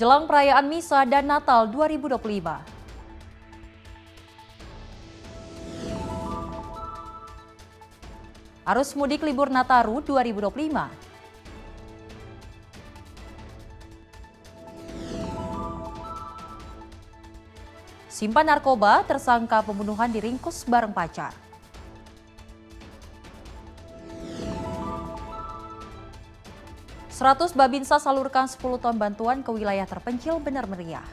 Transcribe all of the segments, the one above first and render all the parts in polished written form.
jelang perayaan Misa dan Natal 2025. Arus mudik libur Nataru 2025. Simpan narkoba, tersangka pembunuhan diringkus bareng pacar. Seratus Babinsa salurkan 10 ton bantuan ke wilayah terpencil Bener Meriah.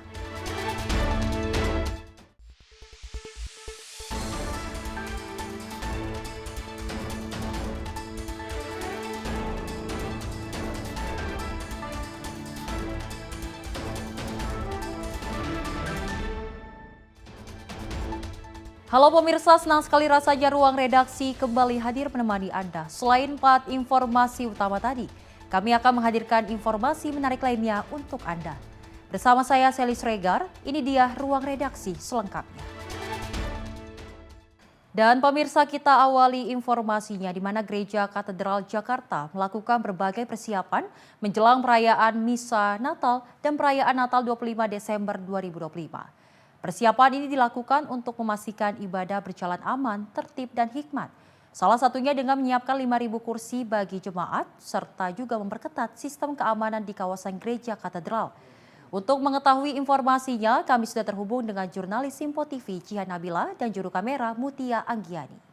Halo pemirsa, senang sekali rasanya ruang redaksi kembali hadir menemani Anda. Selain 4 informasi utama tadi, kami akan menghadirkan informasi menarik lainnya untuk Anda. Bersama saya Sally Sregar, ini dia ruang redaksi selengkapnya. Dan pemirsa, kita awali informasinya di mana Gereja Katedral Jakarta melakukan berbagai persiapan menjelang perayaan Misa Natal dan perayaan Natal 25 Desember 2025. Persiapan ini dilakukan untuk memastikan ibadah berjalan aman, tertib, dan hikmat. Salah satunya dengan menyiapkan 5.000 kursi bagi jemaat, serta juga memperketat sistem keamanan di kawasan Gereja Katedral. Untuk mengetahui informasinya, kami sudah terhubung dengan jurnalis Simpo TV Jihan Nabila dan juru kamera Mutia Anggiani.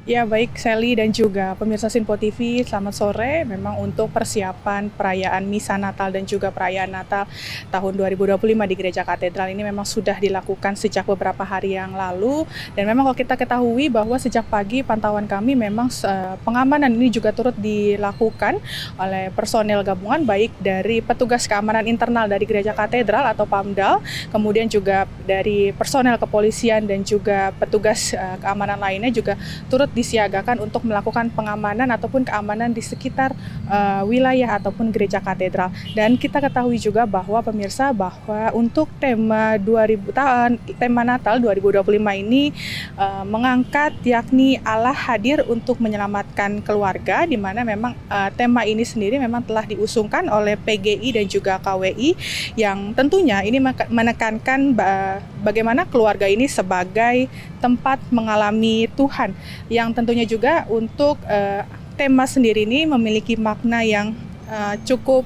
Ya baik Sally dan juga pemirsa Simpo TV, selamat sore. Memang untuk persiapan perayaan Misa Natal dan juga perayaan Natal tahun 2025 di Gereja Katedral ini memang sudah dilakukan sejak beberapa hari yang lalu. Dan memang kalau kita ketahui bahwa sejak pagi pantauan kami memang pengamanan ini juga turut dilakukan oleh personel gabungan baik dari petugas keamanan internal dari Gereja Katedral atau PAMDAL, kemudian juga dari personel kepolisian dan juga petugas keamanan lainnya juga turut disiagakan untuk melakukan pengamanan ataupun keamanan di sekitar wilayah ataupun Gereja Katedral. Dan kita ketahui juga bahwa pemirsa bahwa untuk tema Natal 2025 ini mengangkat yakni Allah hadir untuk menyelamatkan keluarga, di mana memang tema ini sendiri memang telah diusungkan oleh PGI dan juga KWI yang tentunya ini menekankan bagaimana keluarga ini sebagai tempat mengalami Tuhan, yang tentunya juga untuk tema sendiri ini memiliki makna yang cukup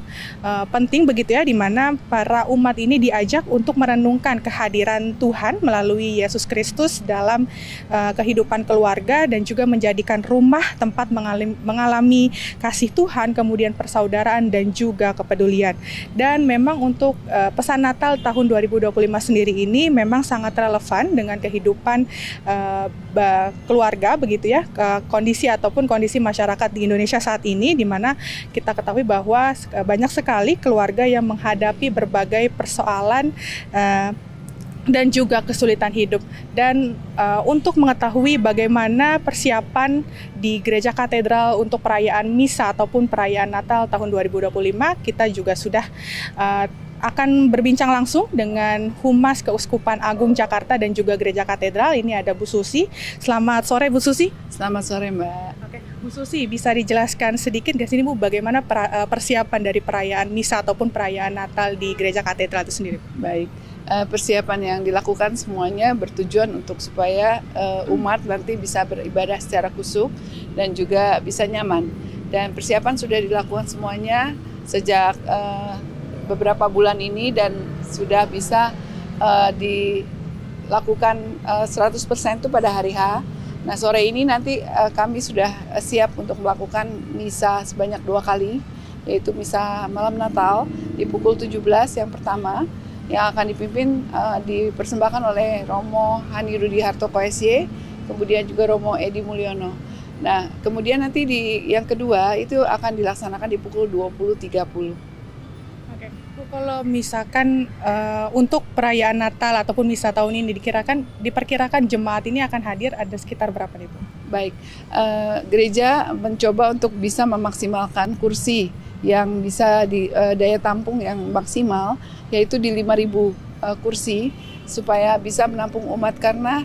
penting begitu ya, di mana para umat ini diajak untuk merenungkan kehadiran Tuhan melalui Yesus Kristus dalam kehidupan keluarga dan juga menjadikan rumah tempat mengalami kasih Tuhan, kemudian persaudaraan dan juga kepedulian. Dan memang untuk pesan Natal tahun 2025 sendiri ini memang sangat relevan dengan kehidupan keluarga begitu ya, kondisi ataupun kondisi masyarakat di Indonesia saat ini, di mana kita ketahui bahwa banyak sekali keluarga yang menghadapi berbagai persoalan dan juga kesulitan hidup. Dan untuk mengetahui bagaimana persiapan di Gereja Katedral untuk perayaan Misa ataupun perayaan Natal tahun 2025, kita juga sudah akan berbincang langsung dengan Humas Keuskupan Agung Jakarta dan juga Gereja Katedral. Ini ada Bu Susi. Selamat sore Bu Susi. Selamat sore Mbak. Oke, Bu Susi, bisa dijelaskan sedikit nggak sini Bu bagaimana persiapan dari perayaan Misa ataupun perayaan Natal di Gereja Katedral itu sendiri? Baik, persiapan yang dilakukan semuanya bertujuan untuk supaya umat nanti bisa beribadah secara khusyuk dan juga bisa nyaman. Dan persiapan sudah dilakukan semuanya sejak beberapa bulan ini dan sudah bisa dilakukan 100% itu pada hari H. Nah, sore ini nanti kami sudah siap untuk melakukan misa sebanyak 2 kali, yaitu misa malam Natal di pukul 17 yang pertama, yang akan dipersembahkan oleh Romo Hani Rudi Harto KSY, kemudian juga Romo Edi Mulyono. Nah, kemudian nanti yang kedua itu akan dilaksanakan di pukul 20.30. Kalau misalkan untuk perayaan Natal ataupun Misa tahun ini diperkirakan jemaat ini akan hadir ada sekitar berapa nih Bu? Baik, gereja mencoba untuk bisa memaksimalkan kursi yang bisa daya tampung yang maksimal, yaitu di 5.000 kursi supaya bisa menampung umat, karena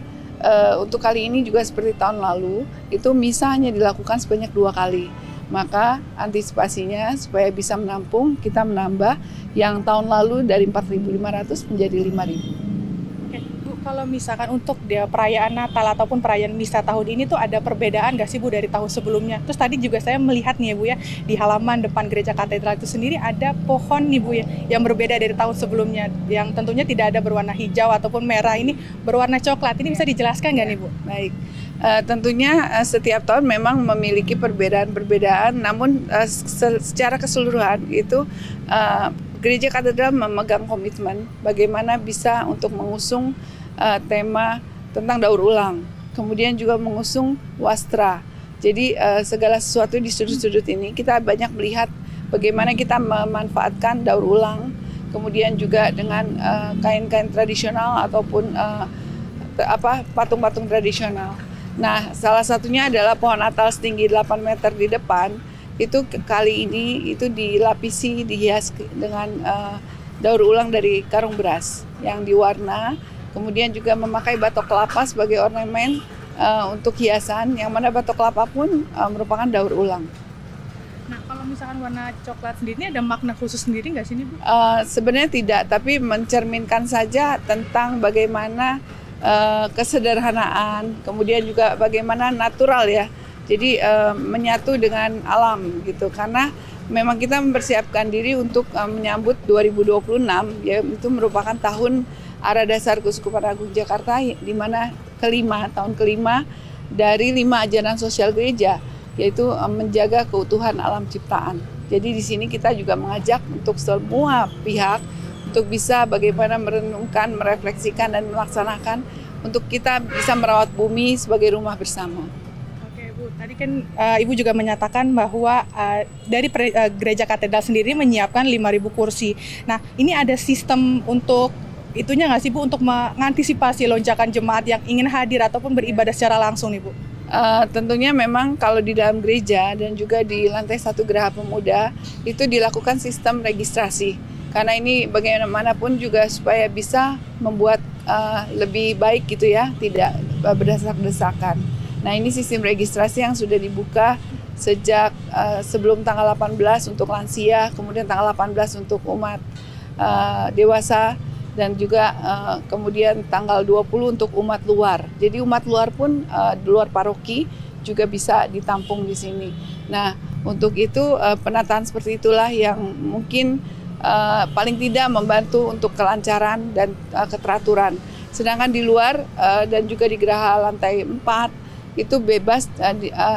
untuk kali ini juga seperti tahun lalu, itu misa hanya dilakukan sebanyak 2 kali. Maka antisipasinya supaya bisa menampung, kita menambah yang tahun lalu dari 4.500 menjadi 5.000. Oke, Bu, kalau misalkan untuk dia perayaan Natal ataupun perayaan misa tahun ini tuh ada perbedaan nggak sih Bu dari tahun sebelumnya? Terus tadi juga saya melihat nih ya Bu ya, di halaman depan gereja katedral itu sendiri ada pohon nih Bu ya, yang berbeda dari tahun sebelumnya, yang tentunya tidak ada berwarna hijau ataupun merah, ini berwarna coklat. Ini bisa dijelaskan nggak nih Bu? Baik, tentunya setiap tahun memang memiliki perbedaan-perbedaan, namun secara keseluruhan itu Gereja Katedral memegang komitmen bagaimana bisa untuk mengusung tema tentang daur ulang, kemudian juga mengusung wastra. Jadi segala sesuatu di sudut-sudut ini kita banyak melihat bagaimana kita memanfaatkan daur ulang, kemudian juga dengan kain-kain tradisional ataupun patung-patung tradisional. Nah, salah satunya adalah pohon Natal setinggi 8 meter di depan, itu kali ini itu dilapisi, dihias dengan daur ulang dari karung beras yang diwarna, kemudian juga memakai batok kelapa sebagai ornamen untuk hiasan, yang mana batok kelapa pun merupakan daur ulang. Nah, kalau misalkan warna coklat sendiri ini ada makna khusus sendiri nggak sih Bu? Sebenarnya tidak, tapi mencerminkan saja tentang bagaimana kesederhanaan, kemudian juga bagaimana natural ya. Jadi menyatu dengan alam gitu, karena memang kita mempersiapkan diri untuk menyambut 2026, ya, itu merupakan tahun Ara Dasar Keuskupan Agung Jakarta, di mana tahun kelima dari 5 ajaran sosial gereja, yaitu menjaga keutuhan alam ciptaan. Jadi di sini kita juga mengajak untuk semua pihak untuk bisa bagaimana merenungkan, merefleksikan, dan melaksanakan untuk kita bisa merawat bumi sebagai rumah bersama. Oke Bu, tadi kan Ibu juga menyatakan bahwa dari Gereja Katedral sendiri menyiapkan 5.000 kursi. Nah, ini ada sistem untuk itunya nggak sih Bu, untuk mengantisipasi lonjakan jemaat yang ingin hadir ataupun beribadah secara langsung nih Bu? Tentunya memang kalau di dalam gereja dan juga di lantai 1 Geraha Pemuda itu dilakukan sistem registrasi. Karena ini bagaimanapun juga supaya bisa membuat lebih baik gitu ya, tidak berdesak-desakan. Nah, ini sistem registrasi yang sudah dibuka sejak sebelum tanggal 18 untuk lansia, kemudian tanggal 18 untuk umat dewasa, dan juga kemudian tanggal 20 untuk umat luar. Jadi umat luar pun di luar paroki juga bisa ditampung di sini. Nah, untuk itu penataan seperti itulah yang mungkin paling tidak membantu untuk kelancaran dan keteraturan. Sedangkan di luar dan juga di Geraha lantai 4 itu bebas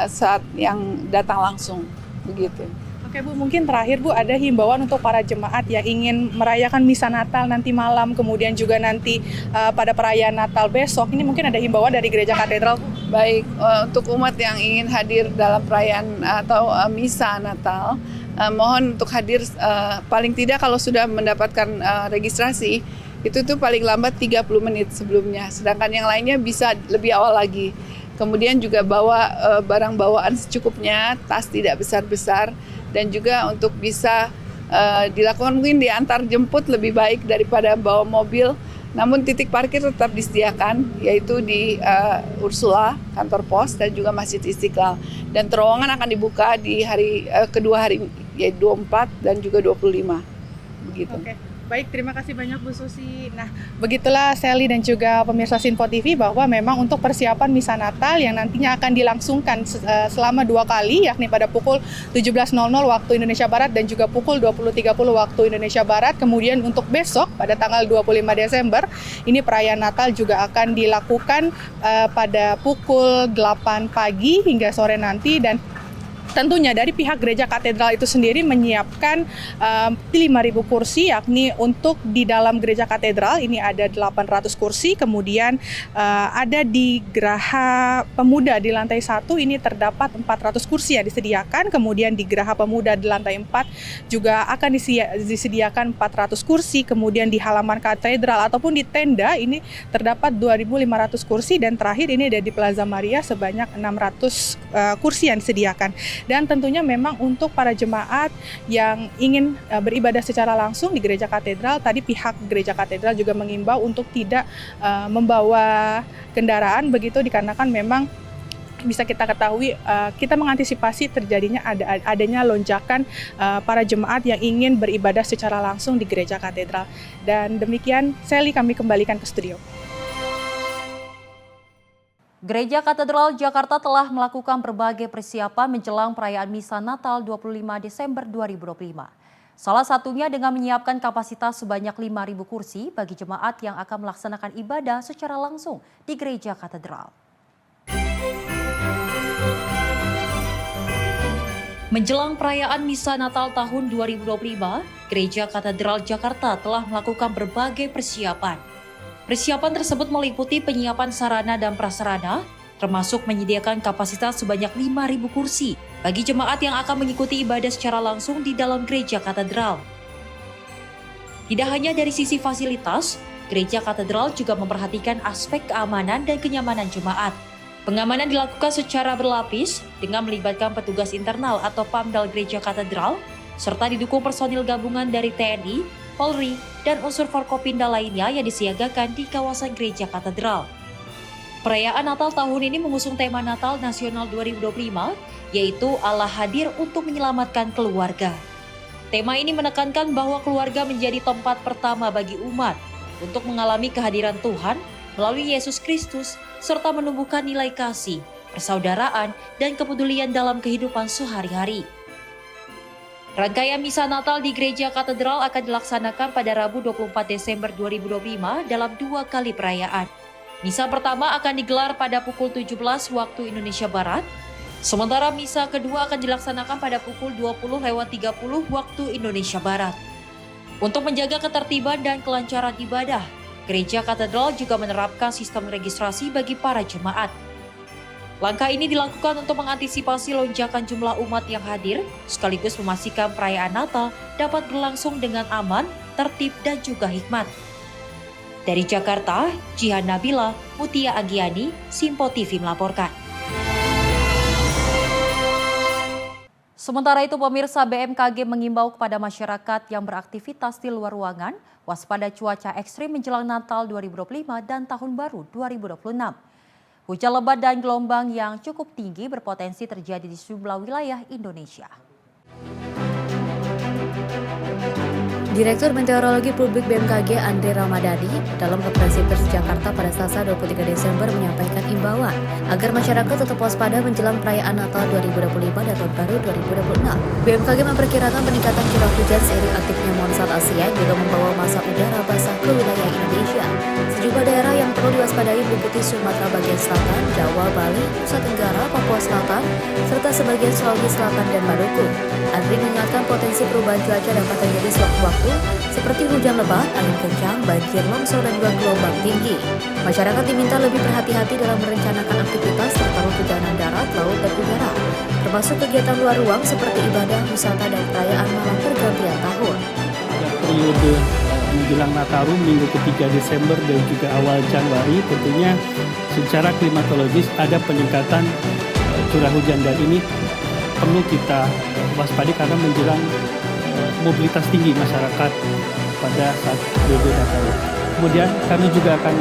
saat yang datang langsung, begitu. Oke Bu, mungkin terakhir Bu, ada himbauan untuk para jemaat yang ingin merayakan misa Natal nanti malam, kemudian juga nanti pada perayaan Natal besok, ini mungkin ada himbauan dari Gereja Katedral Bu? Baik, untuk umat yang ingin hadir dalam perayaan atau misa Natal, mohon untuk hadir paling tidak kalau sudah mendapatkan registrasi, itu tuh paling lambat 30 menit sebelumnya, sedangkan yang lainnya bisa lebih awal lagi. Kemudian juga bawa barang bawaan secukupnya, tas tidak besar-besar, dan juga untuk bisa dilakukan mungkin diantar jemput lebih baik daripada bawa mobil. Namun titik parkir tetap disediakan, yaitu di Ursula, kantor pos, dan juga Masjid Istiqlal. Dan terowongan akan dibuka di kedua hari, yaitu 24 dan juga 25. Begitu. Oke. Baik, terima kasih banyak Bu Susi. Nah, begitulah Sally dan juga pemirsa Sinpo TV bahwa memang untuk persiapan misa Natal yang nantinya akan dilangsungkan selama 2 kali, yakni pada pukul 17.00 waktu Indonesia Barat dan juga pukul 20.30 waktu Indonesia Barat. Kemudian untuk besok pada tanggal 25 Desember, ini perayaan Natal juga akan dilakukan pada pukul 8 pagi hingga sore nanti, dan tentunya dari pihak Gereja Katedral itu sendiri menyiapkan 5.000 kursi, yakni untuk di dalam Gereja Katedral ini ada 800 kursi, kemudian ada di Geraha Pemuda di lantai 1 ini terdapat 400 kursi yang disediakan, kemudian di Geraha Pemuda di lantai 4 juga akan disediakan 400 kursi, kemudian di halaman katedral ataupun di tenda ini terdapat 2.500 kursi, dan terakhir ini ada di Plaza Maria sebanyak 600 kursi yang disediakan. Dan tentunya memang untuk para jemaat yang ingin beribadah secara langsung di Gereja Katedral, tadi pihak Gereja Katedral juga mengimbau untuk tidak membawa kendaraan begitu, dikarenakan memang bisa kita ketahui kita mengantisipasi terjadinya adanya lonjakan para jemaat yang ingin beribadah secara langsung di Gereja Katedral. Dan demikian, Sally, kami kembalikan ke studio. Gereja Katedral Jakarta telah melakukan berbagai persiapan menjelang perayaan Misa Natal 25 Desember 2025. Salah satunya dengan menyiapkan kapasitas sebanyak 5.000 kursi bagi jemaat yang akan melaksanakan ibadah secara langsung di Gereja Katedral. Menjelang perayaan Misa Natal tahun 2025, Gereja Katedral Jakarta telah melakukan berbagai persiapan. Persiapan tersebut meliputi penyiapan sarana dan prasarana, termasuk menyediakan kapasitas sebanyak 5.000 kursi bagi jemaat yang akan mengikuti ibadah secara langsung di dalam Gereja Katedral. Tidak hanya dari sisi fasilitas, Gereja Katedral juga memperhatikan aspek keamanan dan kenyamanan jemaat. Pengamanan dilakukan secara berlapis dengan melibatkan petugas internal atau PAMDAL Gereja Katedral, serta didukung personil gabungan dari TNI, Polri, dan unsur Forkopimda lainnya yang disiagakan di kawasan Gereja Katedral. Perayaan Natal tahun ini mengusung tema Natal Nasional 2025, yaitu Allah hadir untuk menyelamatkan keluarga. Tema ini menekankan bahwa keluarga menjadi tempat pertama bagi umat untuk mengalami kehadiran Tuhan melalui Yesus Kristus, serta menumbuhkan nilai kasih, persaudaraan, dan kepedulian dalam kehidupan sehari-hari. Rangkaian Misa Natal di Gereja Katedral akan dilaksanakan pada Rabu 24 Desember 2025 dalam 2 kali perayaan. Misa pertama akan digelar pada pukul 17 waktu Indonesia Barat, sementara misa kedua akan dilaksanakan pada pukul 20.30 waktu Indonesia Barat. Untuk menjaga ketertiban dan kelancaran ibadah, Gereja Katedral juga menerapkan sistem registrasi bagi para jemaat. Langkah ini dilakukan untuk mengantisipasi lonjakan jumlah umat yang hadir, sekaligus memastikan perayaan Natal dapat berlangsung dengan aman, tertib, dan juga hikmat. Dari Jakarta, Jihan Nabila, Mutia Agiani, Simpo TV melaporkan. Sementara itu, pemirsa, BMKG mengimbau kepada masyarakat yang beraktivitas di luar ruangan waspada cuaca ekstrim menjelang Natal 2025 dan Tahun Baru 2026. Hujan lebat dan gelombang yang cukup tinggi berpotensi terjadi di sejumlah wilayah Indonesia. Direktur Meteorologi Publik BMKG Andre Ramadhani dalam konferensi pers Jakarta pada Selasa 23 Desember menyampaikan imbauan agar masyarakat tetap waspada menjelang perayaan Natal 2025 dan Tahun Baru 2026. BMKG memperkirakan peningkatan curah hujan seiring aktifnya monsoon Asia juga membawa massa udara basah ke wilayah Indonesia. Sejumlah daerah yang perlu diwaspadai meliputi Sumatera bagian selatan, Jawa, Bali, Nusa Tenggara, Papua Selatan, serta sebagian Sulawesi Selatan dan Maluku. Andre mengingatkan potensi perubahan cuaca dapat terjadi sewaktu-waktu seperti hujan lebat, angin kencang, banjir, longsor, dan juga gelombang tinggi. Masyarakat diminta lebih berhati-hati dalam merencanakan aktivitas terutama perjalanan darat, laut, dan udara, termasuk kegiatan luar ruang seperti ibadah, wisata, dan perayaan malam pergantian tahun. Periode menjelang Nataru minggu ketiga Desember dan juga awal Januari tentunya secara klimatologis ada peningkatan curah hujan dan ini perlu kita waspadai karena menjelang mobilitas tinggi masyarakat pada saat periode Nataru. Kemudian kami juga akan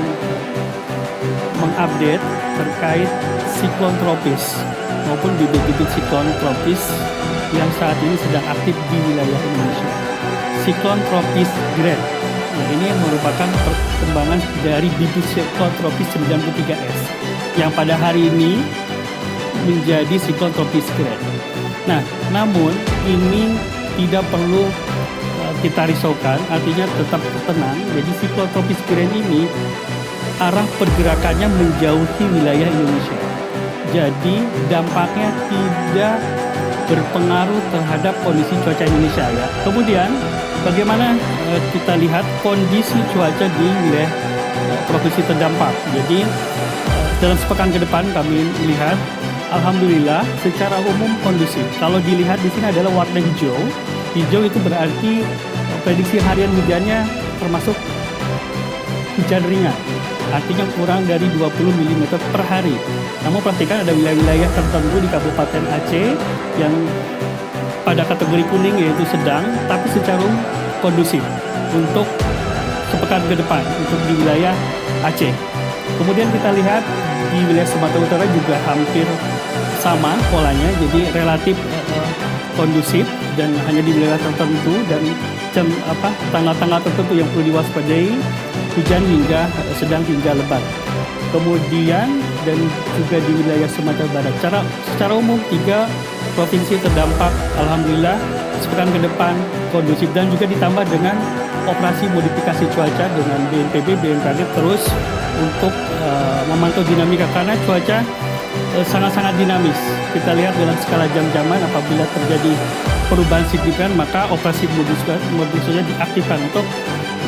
mengupdate terkait siklon tropis maupun bibit-bibit siklon tropis yang saat ini sedang aktif di wilayah Indonesia. Siklon tropis Grand. Nah, ini merupakan perkembangan dari bibit siklon tropis 93S yang pada hari ini menjadi siklon tropis Grand. Nah, namun ini tidak perlu kita risaukan, artinya tetap tenang. Jadi siklon tropis Grand ini arah pergerakannya menjauhi wilayah Indonesia. Jadi dampaknya tidak berpengaruh terhadap kondisi cuaca Indonesia ya. Kemudian bagaimana kita lihat kondisi cuaca di wilayah provinsi terdampak. Jadi dalam sepekan ke depan kami melihat alhamdulillah secara umum kondusif. Kalau dilihat di sini adalah warna hijau. Hijau itu berarti prediksi harian hujannya termasuk hujan ringan. artinya kurang dari 20 mm per hari. Namun perhatikan ada wilayah-wilayah tertentu di Kabupaten Aceh yang pada kategori kuning yaitu sedang, tapi secara kondusif untuk sepekan ke depan untuk di wilayah Aceh. Kemudian kita lihat di wilayah Sumatera Utara juga hampir sama polanya, jadi relatif kondusif dan hanya di wilayah tertentu dan tanggal-tanggal tertentu yang perlu diwaspadai, hujan hingga sedang hingga lebat. Kemudian dan juga di wilayah Sumatera Barat. Secara umum 3 provinsi terdampak alhamdulillah sepekan ke depan kondusif, dan juga ditambah dengan operasi modifikasi cuaca dengan BNPB, BMKG terus untuk memantau dinamika karena cuaca sangat-sangat dinamis. Kita lihat dalam skala jam-jaman apabila terjadi perubahan signifikan maka operasi modifikasinya diaktifkan untuk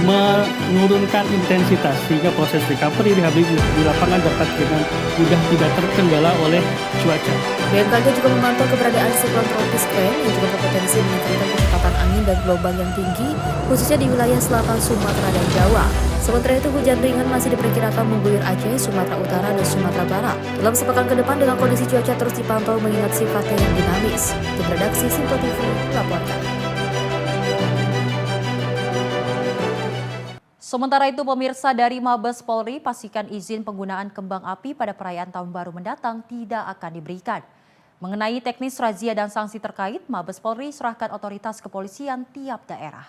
menurunkan intensitas sehingga proses recovery rehabilitasi di lapangan dapat dengan mudah tidak terkendala oleh cuaca. BMKG juga memantau keberadaan siklon tropis Gren yang juga berpotensi meningkatkan kecepatan angin dan gelombang yang tinggi, khususnya di wilayah selatan Sumatera dan Jawa. Sementara itu hujan ringan masih diperkirakan mengguyur Aceh, Sumatera Utara, dan Sumatera Barat. Dalam sepekan ke depan dengan kondisi cuaca terus dipantau mengingat sifatnya yang dinamis. Tim redaksi Simpo TV melaporkan. Sementara itu, pemirsa, dari Mabes Polri pastikan izin penggunaan kembang api pada perayaan Tahun Baru mendatang tidak akan diberikan. Mengenai teknis razia dan sanksi terkait, Mabes Polri serahkan otoritas kepolisian tiap daerah.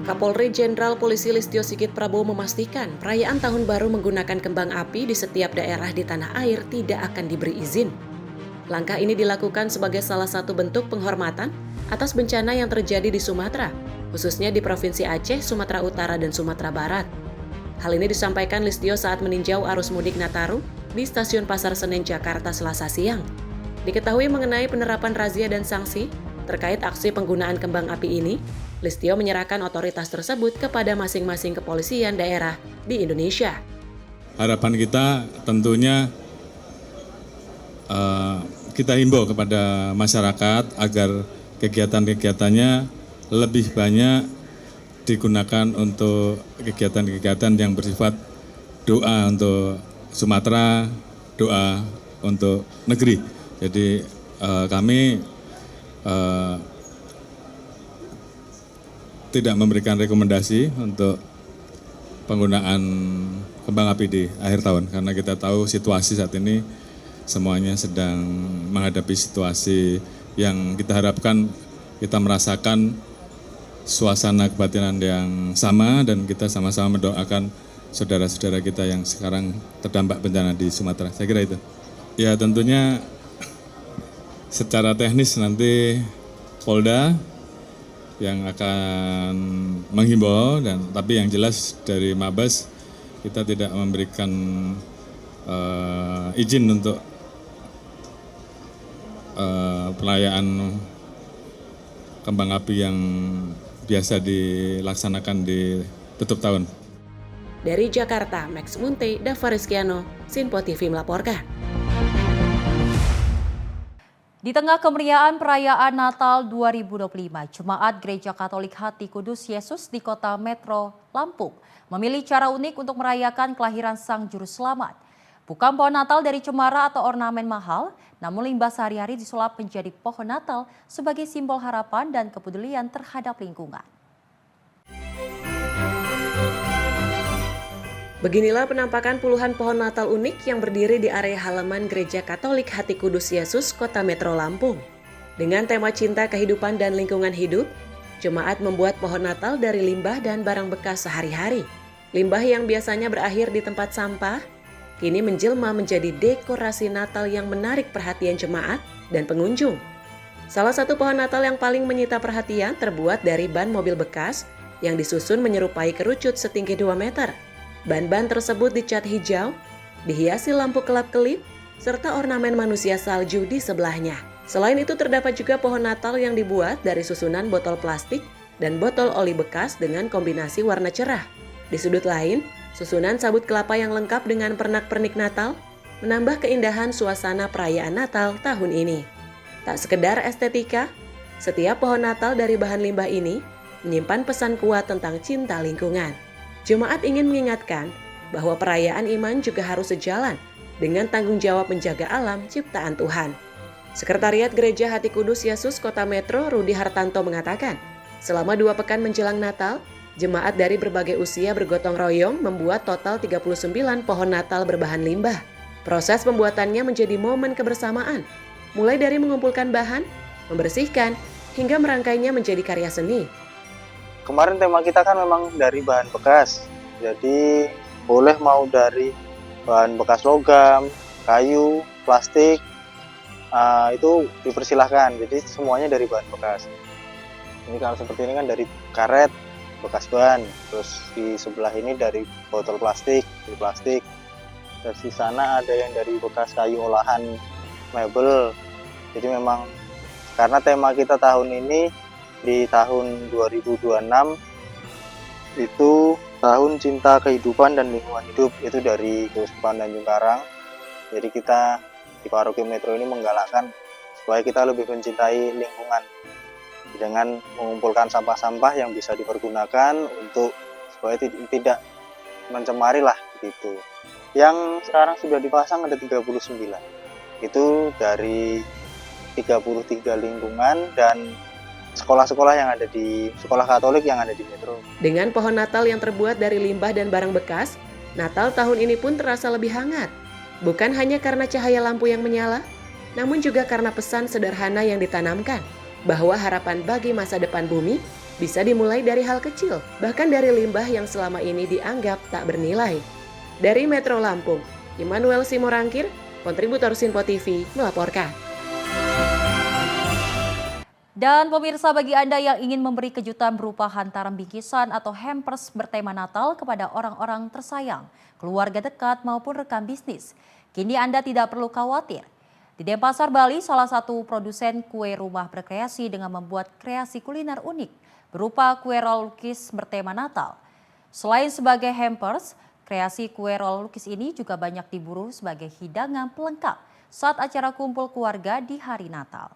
Kapolri Jenderal Polisi Listio Sigit Prabowo memastikan perayaan Tahun Baru menggunakan kembang api di setiap daerah di tanah air tidak akan diberi izin. Langkah ini dilakukan sebagai salah satu bentuk penghormatan atas bencana yang terjadi di Sumatera, khususnya di Provinsi Aceh, Sumatera Utara, dan Sumatera Barat. Hal ini disampaikan Listio saat meninjau arus mudik Nataru di Stasiun Pasar Senen, Jakarta, Selasa siang. Diketahui mengenai penerapan razia dan sanksi terkait aksi penggunaan kembang api ini, Listio menyerahkan otoritas tersebut kepada masing-masing kepolisian daerah di Indonesia. Harapan kita tentunya kita himbau kepada masyarakat agar kegiatan-kegiatannya lebih banyak digunakan untuk kegiatan-kegiatan yang bersifat doa untuk Sumatera, doa untuk negeri. Jadi kami tidak memberikan rekomendasi untuk penggunaan kembang api di akhir tahun karena kita tahu situasi saat ini semuanya sedang menghadapi situasi yang kita harapkan kita merasakan suasana kebatinan yang sama dan kita sama-sama mendoakan saudara-saudara kita yang sekarang terdampak bencana di Sumatera. Saya kira itu. Ya tentunya secara teknis nanti Polda yang akan menghimbau tapi yang jelas dari Mabes kita tidak memberikan izin untuk perayaan kembang api yang biasa dilaksanakan di tutup tahun. Dari Jakarta, Max Munte, Dava Rizkiano, Simpo TV melaporkan. Di tengah kemeriahan perayaan Natal 2025, Jemaat Gereja Katolik Hati Kudus Yesus di Kota Metro Lampung memilih cara unik untuk merayakan kelahiran Sang Juru Selamat. Bukan pohon Natal dari cemara atau ornamen mahal, namun limbah sehari-hari disulap menjadi pohon Natal sebagai simbol harapan dan kepedulian terhadap lingkungan. Beginilah penampakan puluhan pohon Natal unik yang berdiri di area halaman Gereja Katolik Hati Kudus Yesus, Kota Metro Lampung. Dengan tema cinta kehidupan dan lingkungan hidup, jemaat membuat pohon Natal dari limbah dan barang bekas sehari-hari. Limbah yang biasanya berakhir di tempat sampah, kini menjelma menjadi dekorasi Natal yang menarik perhatian jemaat dan pengunjung. Salah satu pohon Natal yang paling menyita perhatian terbuat dari ban mobil bekas yang disusun menyerupai kerucut setinggi 2 meter. Ban-ban tersebut dicat hijau, dihiasi lampu kelap-kelip, serta ornamen manusia salju di sebelahnya. Selain itu terdapat juga pohon Natal yang dibuat dari susunan botol plastik dan botol oli bekas dengan kombinasi warna cerah. Di sudut lain, susunan sabut kelapa yang lengkap dengan pernak-pernik Natal menambah keindahan suasana perayaan Natal tahun ini. Tak sekedar estetika, setiap pohon Natal dari bahan limbah ini menyimpan pesan kuat tentang cinta lingkungan. Jemaat ingin mengingatkan bahwa perayaan iman juga harus sejalan dengan tanggung jawab menjaga alam ciptaan Tuhan. Sekretariat Gereja Hati Kudus Yesus Kota Metro Rudi Hartanto mengatakan, selama 2 pekan menjelang Natal, jemaat dari berbagai usia bergotong royong membuat total 39 pohon Natal berbahan limbah. Proses pembuatannya menjadi momen kebersamaan, mulai dari mengumpulkan bahan, membersihkan, hingga merangkainya menjadi karya seni. Kemarin tema kita kan memang dari bahan bekas, jadi boleh mau dari bahan bekas logam, kayu, plastik, itu dipersilahkan. Jadi semuanya dari bahan bekas. Ini kalau seperti ini kan dari karet bekas ban, terus di sebelah ini dari botol plastik, dan di sana ada yang dari bekas kayu olahan mebel. Jadi memang karena tema kita tahun ini di tahun 2026 itu tahun cinta kehidupan dan lingkungan hidup, itu dari Keuskupan Tanjung Karang. Jadi kita di Paroki Metro ini menggalakkan supaya kita lebih mencintai lingkungan dengan mengumpulkan sampah-sampah yang bisa dipergunakan untuk supaya tidak mencemari lah gitu. Yang sekarang sudah dipasang ada 39. Itu dari 33 lingkungan dan sekolah-sekolah yang ada di sekolah Katolik yang ada di Metro. Dengan pohon Natal yang terbuat dari limbah dan barang bekas, Natal tahun ini pun terasa lebih hangat. Bukan hanya karena cahaya lampu yang menyala, namun juga karena pesan sederhana yang ditanamkan, bahwa harapan bagi masa depan bumi bisa dimulai dari hal kecil, bahkan dari limbah yang selama ini dianggap tak bernilai. Dari Metro Lampung, Immanuel Simorangkir, kontributor Sinpo TV, melaporkan. Dan pemirsa, bagi Anda yang ingin memberi kejutan berupa hantaran bingkisan atau hampers bertema Natal kepada orang-orang tersayang, keluarga dekat maupun rekan bisnis, kini Anda tidak perlu khawatir. Di Denpasar, Bali, salah satu produsen kue rumah berkreasi dengan membuat kreasi kuliner unik berupa kue roll lukis bertema Natal. Selain sebagai hampers, kreasi kue roll lukis ini juga banyak diburu sebagai hidangan pelengkap saat acara kumpul keluarga di hari Natal.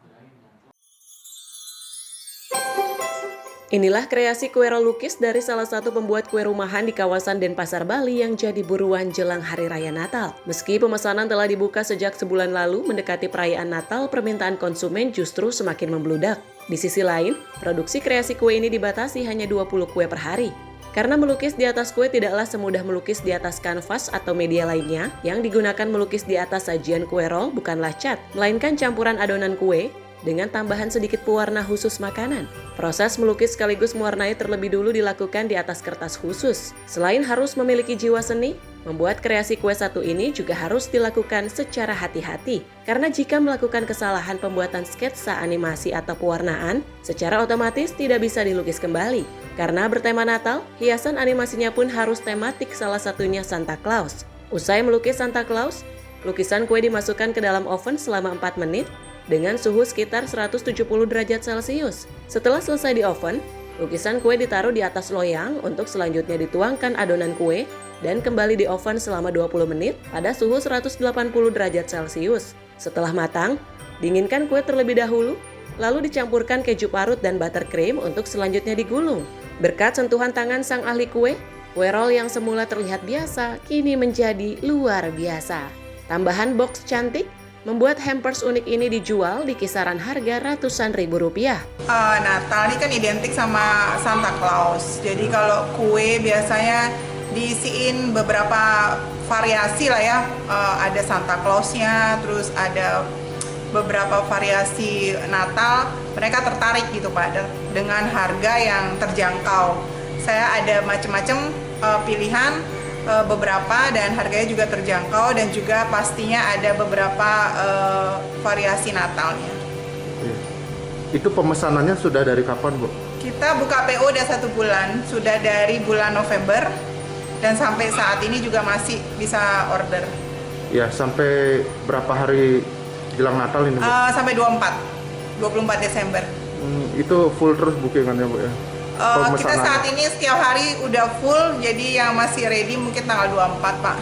Inilah kreasi kue roll lukis dari salah satu pembuat kue rumahan di kawasan Denpasar, Bali yang jadi buruan jelang Hari Raya Natal. Meski pemesanan telah dibuka sejak sebulan lalu, mendekati perayaan Natal, permintaan konsumen justru semakin membludak. Di sisi lain, produksi kreasi kue ini dibatasi hanya 20 kue per hari. Karena melukis di atas kue tidaklah semudah melukis di atas kanvas atau media lainnya, yang digunakan melukis di atas sajian kue roll bukanlah cat, melainkan campuran adonan kue dengan tambahan sedikit pewarna khusus makanan. Proses melukis sekaligus mewarnai terlebih dulu dilakukan di atas kertas khusus. Selain harus memiliki jiwa seni, membuat kreasi kue satu ini juga harus dilakukan secara hati-hati. Karena jika melakukan kesalahan pembuatan sketsa animasi atau pewarnaan, secara otomatis tidak bisa dilukis kembali. Karena bertema Natal, hiasan animasinya pun harus tematik, salah satunya Santa Claus. Usai melukis Santa Claus, lukisan kue dimasukkan ke dalam oven selama 4 menit, dengan suhu sekitar 170 derajat Celcius. Setelah selesai di oven, lukisan kue ditaruh di atas loyang untuk selanjutnya dituangkan adonan kue dan kembali di oven selama 20 menit pada suhu 180 derajat Celcius. Setelah matang, dinginkan kue terlebih dahulu, lalu dicampurkan keju parut dan buttercream untuk selanjutnya digulung. Berkat sentuhan tangan sang ahli kue roll yang semula terlihat biasa kini menjadi luar biasa. Tambahan box cantik membuat hampers unik ini dijual di kisaran harga ratusan ribu rupiah. Natal ini kan identik sama Santa Claus. Jadi kalau kue biasanya diisiin beberapa variasi lah ya. Ada Santa Claus-nya, terus ada beberapa variasi Natal. Mereka tertarik gitu Pak dengan harga yang terjangkau. Saya ada macam-macam pilihan. Beberapa dan harganya juga terjangkau dan juga pastinya ada beberapa variasi Natalnya. Itu pemesanannya sudah dari kapan, Bu? Kita buka PO udah 1 bulan, sudah dari bulan November dan sampai saat ini juga masih bisa order. Ya, sampai berapa hari jelang Natal ini, Bu? Sampai 24 Desember. Itu full terus bookingannya, Bu ya? Kita saat ini setiap hari udah full, jadi yang masih ready mungkin tanggal 24, Pak.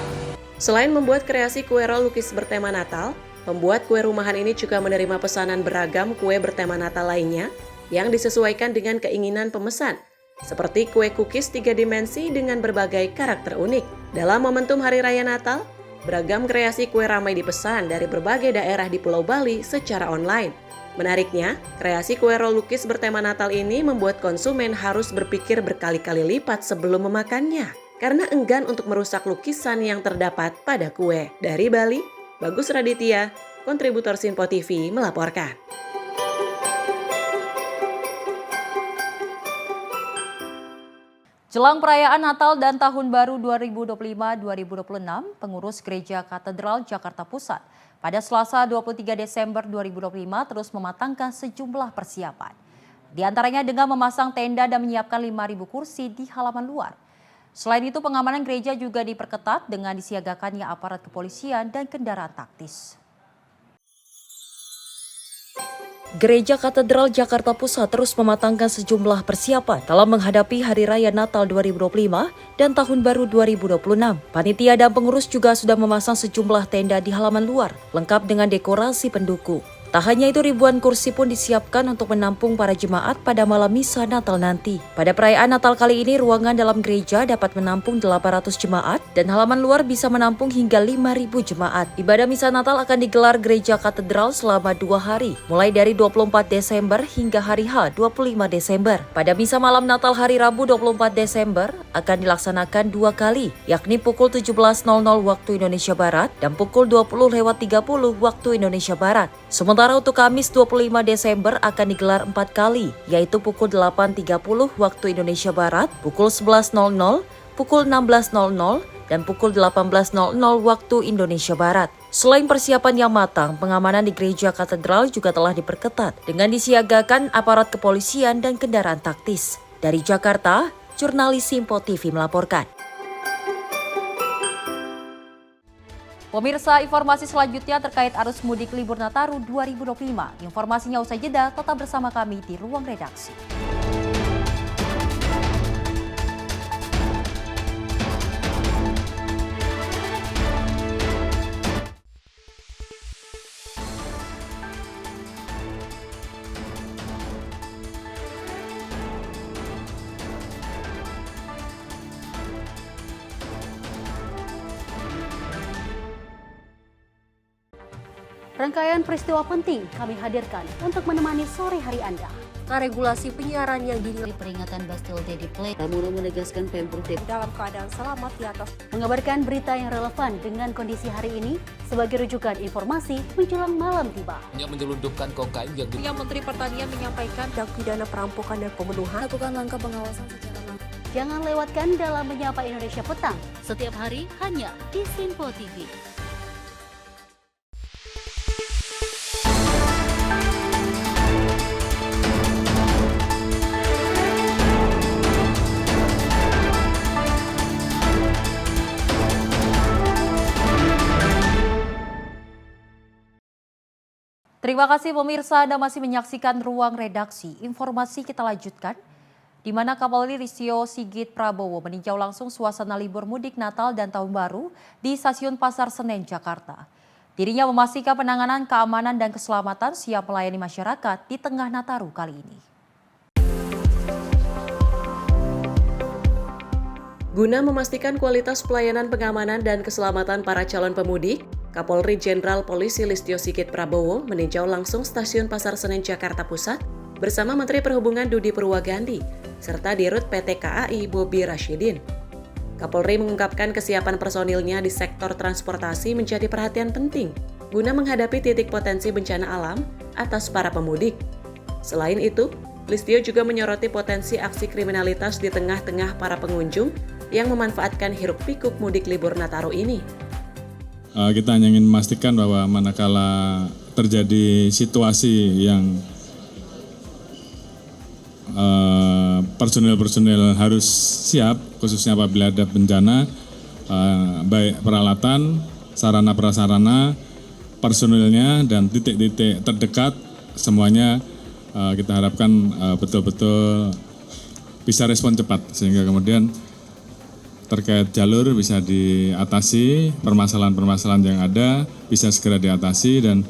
Selain membuat kreasi kue roll lukis bertema Natal, pembuat kue rumahan ini juga menerima pesanan beragam kue bertema Natal lainnya yang disesuaikan dengan keinginan pemesan seperti kue cookies 3 dimensi dengan berbagai karakter unik. Dalam momentum Hari Raya Natal, beragam kreasi kue ramai dipesan dari berbagai daerah di Pulau Bali secara online. Menariknya, kreasi kue roll lukis bertema Natal ini membuat konsumen harus berpikir berkali-kali lipat sebelum memakannya, karena enggan untuk merusak lukisan yang terdapat pada kue. Dari Bali, Bagus Raditya, kontributor Sinpo TV melaporkan. Jelang perayaan Natal dan Tahun Baru 2025-2026, pengurus Gereja Katedral Jakarta Pusat pada Selasa 23 Desember 2025 terus mematangkan sejumlah persiapan. Di antaranya dengan memasang tenda dan menyiapkan 5.000 kursi di halaman luar. Selain itu, pengamanan gereja juga diperketat dengan disiagakannya aparat kepolisian dan kendaraan taktis. Gereja Katedral Jakarta Pusat terus mematangkan sejumlah persiapan dalam menghadapi Hari Raya Natal 2025 dan Tahun Baru 2026. Panitia dan pengurus juga sudah memasang sejumlah tenda di halaman luar, lengkap dengan dekorasi pendukung. Tak hanya itu, ribuan kursi pun disiapkan untuk menampung para jemaat pada malam misa Natal nanti. Pada perayaan Natal kali ini, ruangan dalam gereja dapat menampung 800 jemaat dan halaman luar bisa menampung hingga 5.000 jemaat. Ibadah misa Natal akan digelar Gereja Katedral selama 2 hari, mulai dari 24 Desember hingga hari H 25 Desember. Pada misa malam Natal hari Rabu 24 Desember akan dilaksanakan 2 kali, yakni pukul 17.00 waktu Indonesia Barat dan pukul 20.30 waktu Indonesia Barat. Sementara untuk Kamis 25 Desember akan digelar 4 kali, yaitu pukul 8.30 waktu Indonesia Barat, pukul 11.00, pukul 16.00, dan pukul 18.00 waktu Indonesia Barat. Selain persiapan yang matang, pengamanan di Gereja Katedral juga telah diperketat dengan disiagakan aparat kepolisian dan kendaraan taktis. Dari Jakarta, jurnalis Sinpo TV melaporkan. Pemirsa, informasi selanjutnya terkait arus mudik libur Nataru 2025. Informasinya usai jeda, tetap bersama kami di Ruang Redaksi. Rangkaian peristiwa penting kami hadirkan untuk menemani sore hari Anda. Regulasi penyiaran yang dinilai peringatan Bastille Day di Play. Pramono menegaskan Pemprov DKI dalam keadaan selamat di atas. Mengabarkan berita yang relevan dengan kondisi hari ini sebagai rujukan informasi menjelang malam tiba. Yang menyelundupkan kokain yang Menteri Pertanian menyampaikan tindak pidana perampokan dan pembunuhan. Lakukan langkah pengawasan secara langsung. Jangan lewatkan dalam Menyapa Indonesia Petang. Setiap hari hanya di Sinpo TV. Terima kasih pemirsa, Anda masih menyaksikan Ruang Redaksi. Informasi kita lanjutkan, di mana Kapolri Listio Sigit Prabowo meninjau langsung suasana libur mudik Natal dan Tahun Baru di Stasiun Pasar Senen, Jakarta. Dirinya memastikan penanganan keamanan dan keselamatan siap melayani masyarakat di tengah Nataru kali ini. Guna memastikan kualitas pelayanan pengamanan dan keselamatan para calon pemudik, Kapolri Jenderal Polisi Listio Sigit Prabowo meninjau langsung Stasiun Pasar Senen Jakarta Pusat bersama Menteri Perhubungan Budi Purwagandi serta Dirut PT KAI Bobi Rashidin. Kapolri mengungkapkan kesiapan personilnya di sektor transportasi menjadi perhatian penting guna menghadapi titik potensi bencana alam atas para pemudik. Selain itu, Listio juga menyoroti potensi aksi kriminalitas di tengah-tengah para pengunjung yang memanfaatkan hiruk-pikuk mudik libur Nataru ini. Kita hanya ingin memastikan bahwa manakala terjadi situasi yang personil-personil harus siap, khususnya apabila ada bencana, baik peralatan, sarana prasarana, personilnya, dan titik-titik terdekat, semuanya kita harapkan betul-betul bisa respon cepat, sehingga kemudian terkait jalur bisa diatasi, permasalahan-permasalahan yang ada bisa segera diatasi, dan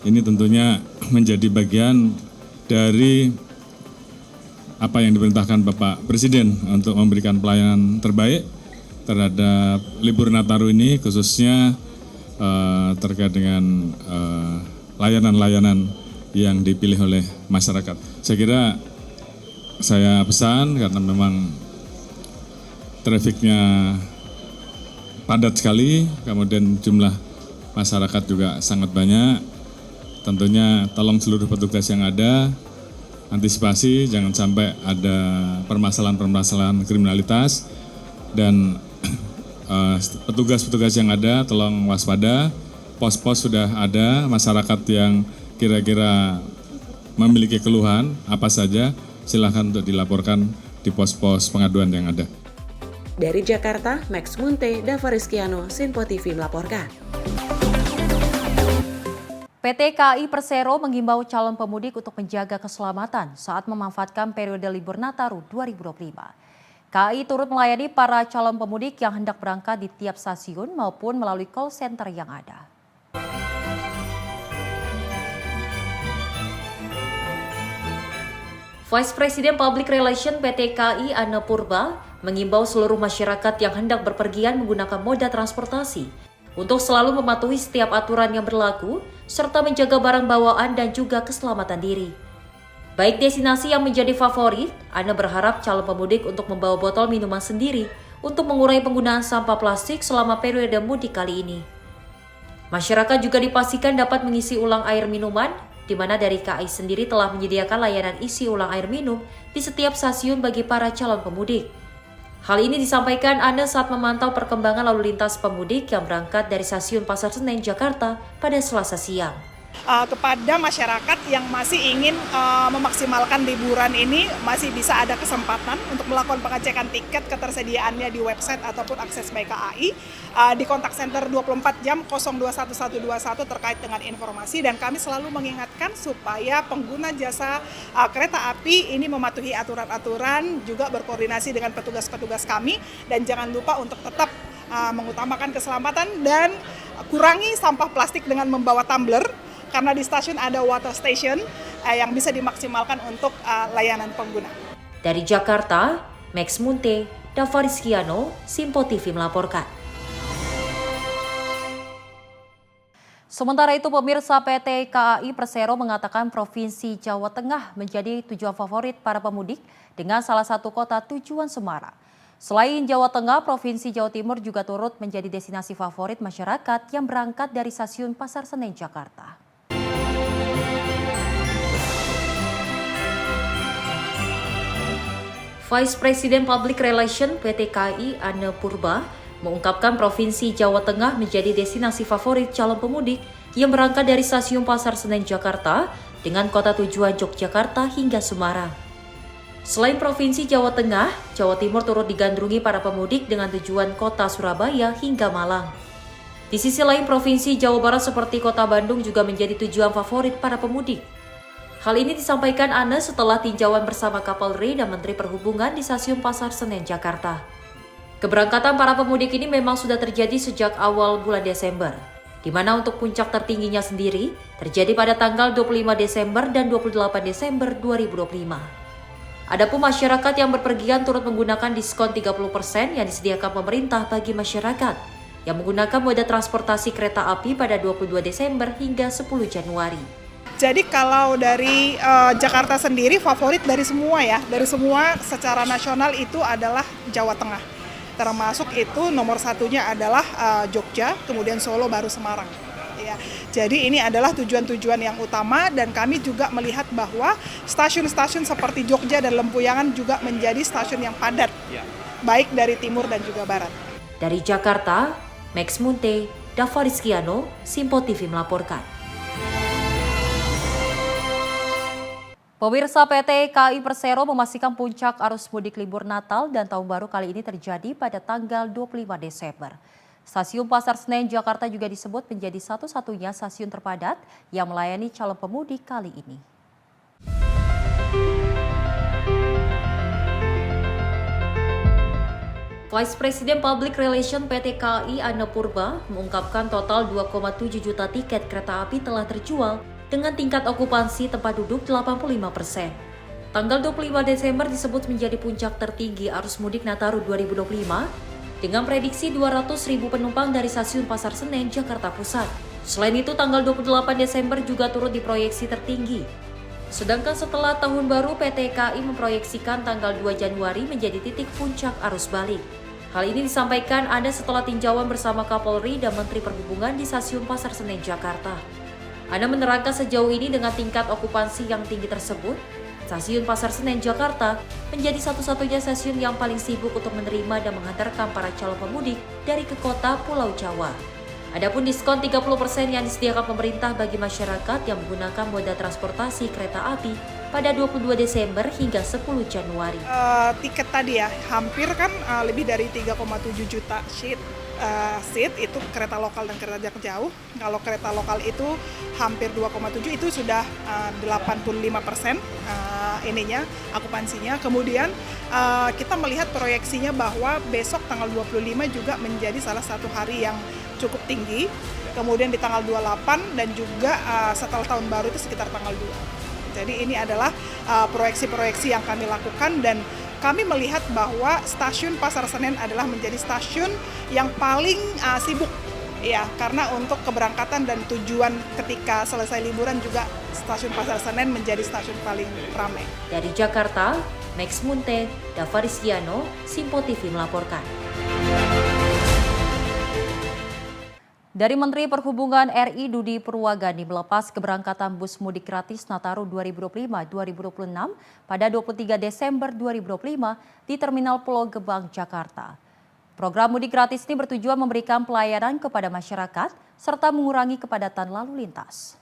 ini tentunya menjadi bagian dari apa yang diperintahkan Bapak Presiden untuk memberikan pelayanan terbaik terhadap libur Nataru ini, khususnya terkait dengan layanan-layanan yang dipilih oleh masyarakat. Saya kira saya pesan karena memang trafiknya padat sekali, kemudian jumlah masyarakat juga sangat banyak. Tentunya tolong seluruh petugas yang ada antisipasi jangan sampai ada permasalahan-permasalahan kriminalitas, dan petugas-petugas yang ada tolong waspada. Pos-pos sudah ada, masyarakat yang kira-kira memiliki keluhan apa saja silakan untuk dilaporkan di pos-pos pengaduan yang ada. Dari Jakarta, Max Munte, Dava Rizkiano, Sinpo TV melaporkan. PT KAI Persero menghimbau calon pemudik untuk menjaga keselamatan saat memanfaatkan periode libur Nataru 2025. KAI turut melayani para calon pemudik yang hendak berangkat di tiap stasiun maupun melalui call center yang ada. Vice President Public Relation PT KAI Anne Purba mengimbau seluruh masyarakat yang hendak berpergian menggunakan moda transportasi untuk selalu mematuhi setiap aturan yang berlaku serta menjaga barang bawaan dan juga keselamatan diri. Baik destinasi yang menjadi favorit, Anne berharap calon pemudik untuk membawa botol minuman sendiri untuk mengurangi penggunaan sampah plastik selama periode mudik kali ini. Masyarakat juga dipastikan dapat mengisi ulang air minuman, di mana dari KAI sendiri telah menyediakan layanan isi ulang air minum di setiap stasiun bagi para calon pemudik. Hal ini disampaikan Anne saat memantau perkembangan lalu lintas pemudik yang berangkat dari stasiun Pasar Senen, Jakarta pada Selasa siang. Kepada masyarakat yang masih ingin memaksimalkan liburan ini, masih bisa ada kesempatan untuk melakukan pengecekan tiket ketersediaannya di website ataupun akses My KAI di kontak center 24 jam 021121 terkait dengan informasi, dan kami selalu mengingatkan supaya pengguna jasa kereta api ini mematuhi aturan-aturan, juga berkoordinasi dengan petugas-petugas kami, dan jangan lupa untuk tetap mengutamakan keselamatan dan kurangi sampah plastik dengan membawa tumbler, karena di stasiun ada water station yang bisa dimaksimalkan untuk layanan pengguna. Dari Jakarta, Max Munte, Dava Rizkiano, Sinpo TV melaporkan. Sementara itu, pemirsa, PT KAI Persero mengatakan Provinsi Jawa Tengah menjadi tujuan favorit para pemudik dengan salah satu kota tujuan Semarang. Selain Jawa Tengah, Provinsi Jawa Timur juga turut menjadi destinasi favorit masyarakat yang berangkat dari stasiun Pasar Senen, Jakarta. Vice President Public Relation PT KAI Anne Purba mengungkapkan Provinsi Jawa Tengah menjadi destinasi favorit calon pemudik yang berangkat dari stasiun Pasar Senen, Jakarta dengan kota tujuan Yogyakarta hingga Semarang. Selain Provinsi Jawa Tengah, Jawa Timur turut digandrungi para pemudik dengan tujuan kota Surabaya hingga Malang. Di sisi lain, Provinsi Jawa Barat seperti kota Bandung juga menjadi tujuan favorit para pemudik. Hal ini disampaikan Anne setelah tinjauan bersama Kapolri dan Menteri Perhubungan di stasiun Pasar Senen, Jakarta. Keberangkatan para pemudik ini memang sudah terjadi sejak awal bulan Desember, di mana untuk puncak tertingginya sendiri terjadi pada tanggal 25 Desember dan 28 Desember 2025. Adapun masyarakat yang berpergian turut menggunakan diskon 30% yang disediakan pemerintah bagi masyarakat yang menggunakan moda transportasi kereta api pada 22 Desember hingga 10 Januari. Jadi kalau dari Jakarta sendiri favorit dari semua ya, dari semua secara nasional itu adalah Jawa Tengah. Termasuk itu nomor satunya adalah Jogja, kemudian Solo, baru Semarang. Ya, jadi ini adalah tujuan-tujuan yang utama, dan kami juga melihat bahwa stasiun-stasiun seperti Jogja dan Lempuyangan juga menjadi stasiun yang padat, baik dari timur dan juga barat. Dari Jakarta, Max Munte, Dava Rizkiano, Sinpo TV melaporkan. Pemirsa, PT KAI Persero memastikan puncak arus mudik libur Natal dan Tahun Baru kali ini terjadi pada tanggal 25 Desember. Stasiun Pasar Senen, Jakarta juga disebut menjadi satu-satunya stasiun terpadat yang melayani calon pemudik kali ini. Vice President Public Relation PT KAI Anne Purba mengungkapkan total 2,7 juta tiket kereta api telah terjual dengan tingkat okupansi tempat duduk 85%. Tanggal 25 Desember disebut menjadi puncak tertinggi arus mudik Nataru 2025 dengan prediksi 200.000 penumpang dari stasiun Pasar Senen, Jakarta Pusat. Selain itu, tanggal 28 Desember juga turut diproyeksi tertinggi. Sedangkan setelah tahun baru, PT KAI memproyeksikan tanggal 2 Januari menjadi titik puncak arus balik. Hal ini disampaikan ada setelah tinjauan bersama Kapolri dan Menteri Perhubungan di stasiun Pasar Senen, Jakarta. Ana menerangkan sejauh ini dengan tingkat okupansi yang tinggi tersebut, stasiun Pasar Senen, Jakarta menjadi satu-satunya stasiun yang paling sibuk untuk menerima dan menghantarkan para calon pemudik dari ke kota Pulau Jawa. Adapun diskon 30% yang disediakan pemerintah bagi masyarakat yang menggunakan moda transportasi kereta api pada 22 Desember hingga 10 Januari. Tiket tadi ya, hampir kan lebih dari 3,7 juta seat itu kereta lokal dan kereta jarak jauh. Kalau kereta lokal itu hampir 2,7, itu sudah 85% ininya akupansinya. Kemudian kita melihat proyeksinya bahwa besok tanggal 25 juga menjadi salah satu hari yang cukup tinggi. Kemudian di tanggal 28 dan juga setelah tahun baru itu sekitar tanggal 2. Jadi ini adalah proyeksi-proyeksi yang kami lakukan dan kami melihat bahwa stasiun Pasar Senen adalah menjadi stasiun yang paling sibuk ya, karena untuk keberangkatan dan tujuan ketika selesai liburan juga stasiun Pasar Senen menjadi stasiun paling ramai. Dari Jakarta, Max Munte, Davarisdiano, Simpo TV melaporkan. Dari Menteri Perhubungan RI Dudi Purwagani melepas keberangkatan bus mudik gratis Nataru 2025-2026 pada 23 Desember 2025 di Terminal Pulau Gebang, Jakarta. Program mudik gratis ini bertujuan memberikan pelayanan kepada masyarakat serta mengurangi kepadatan lalu lintas.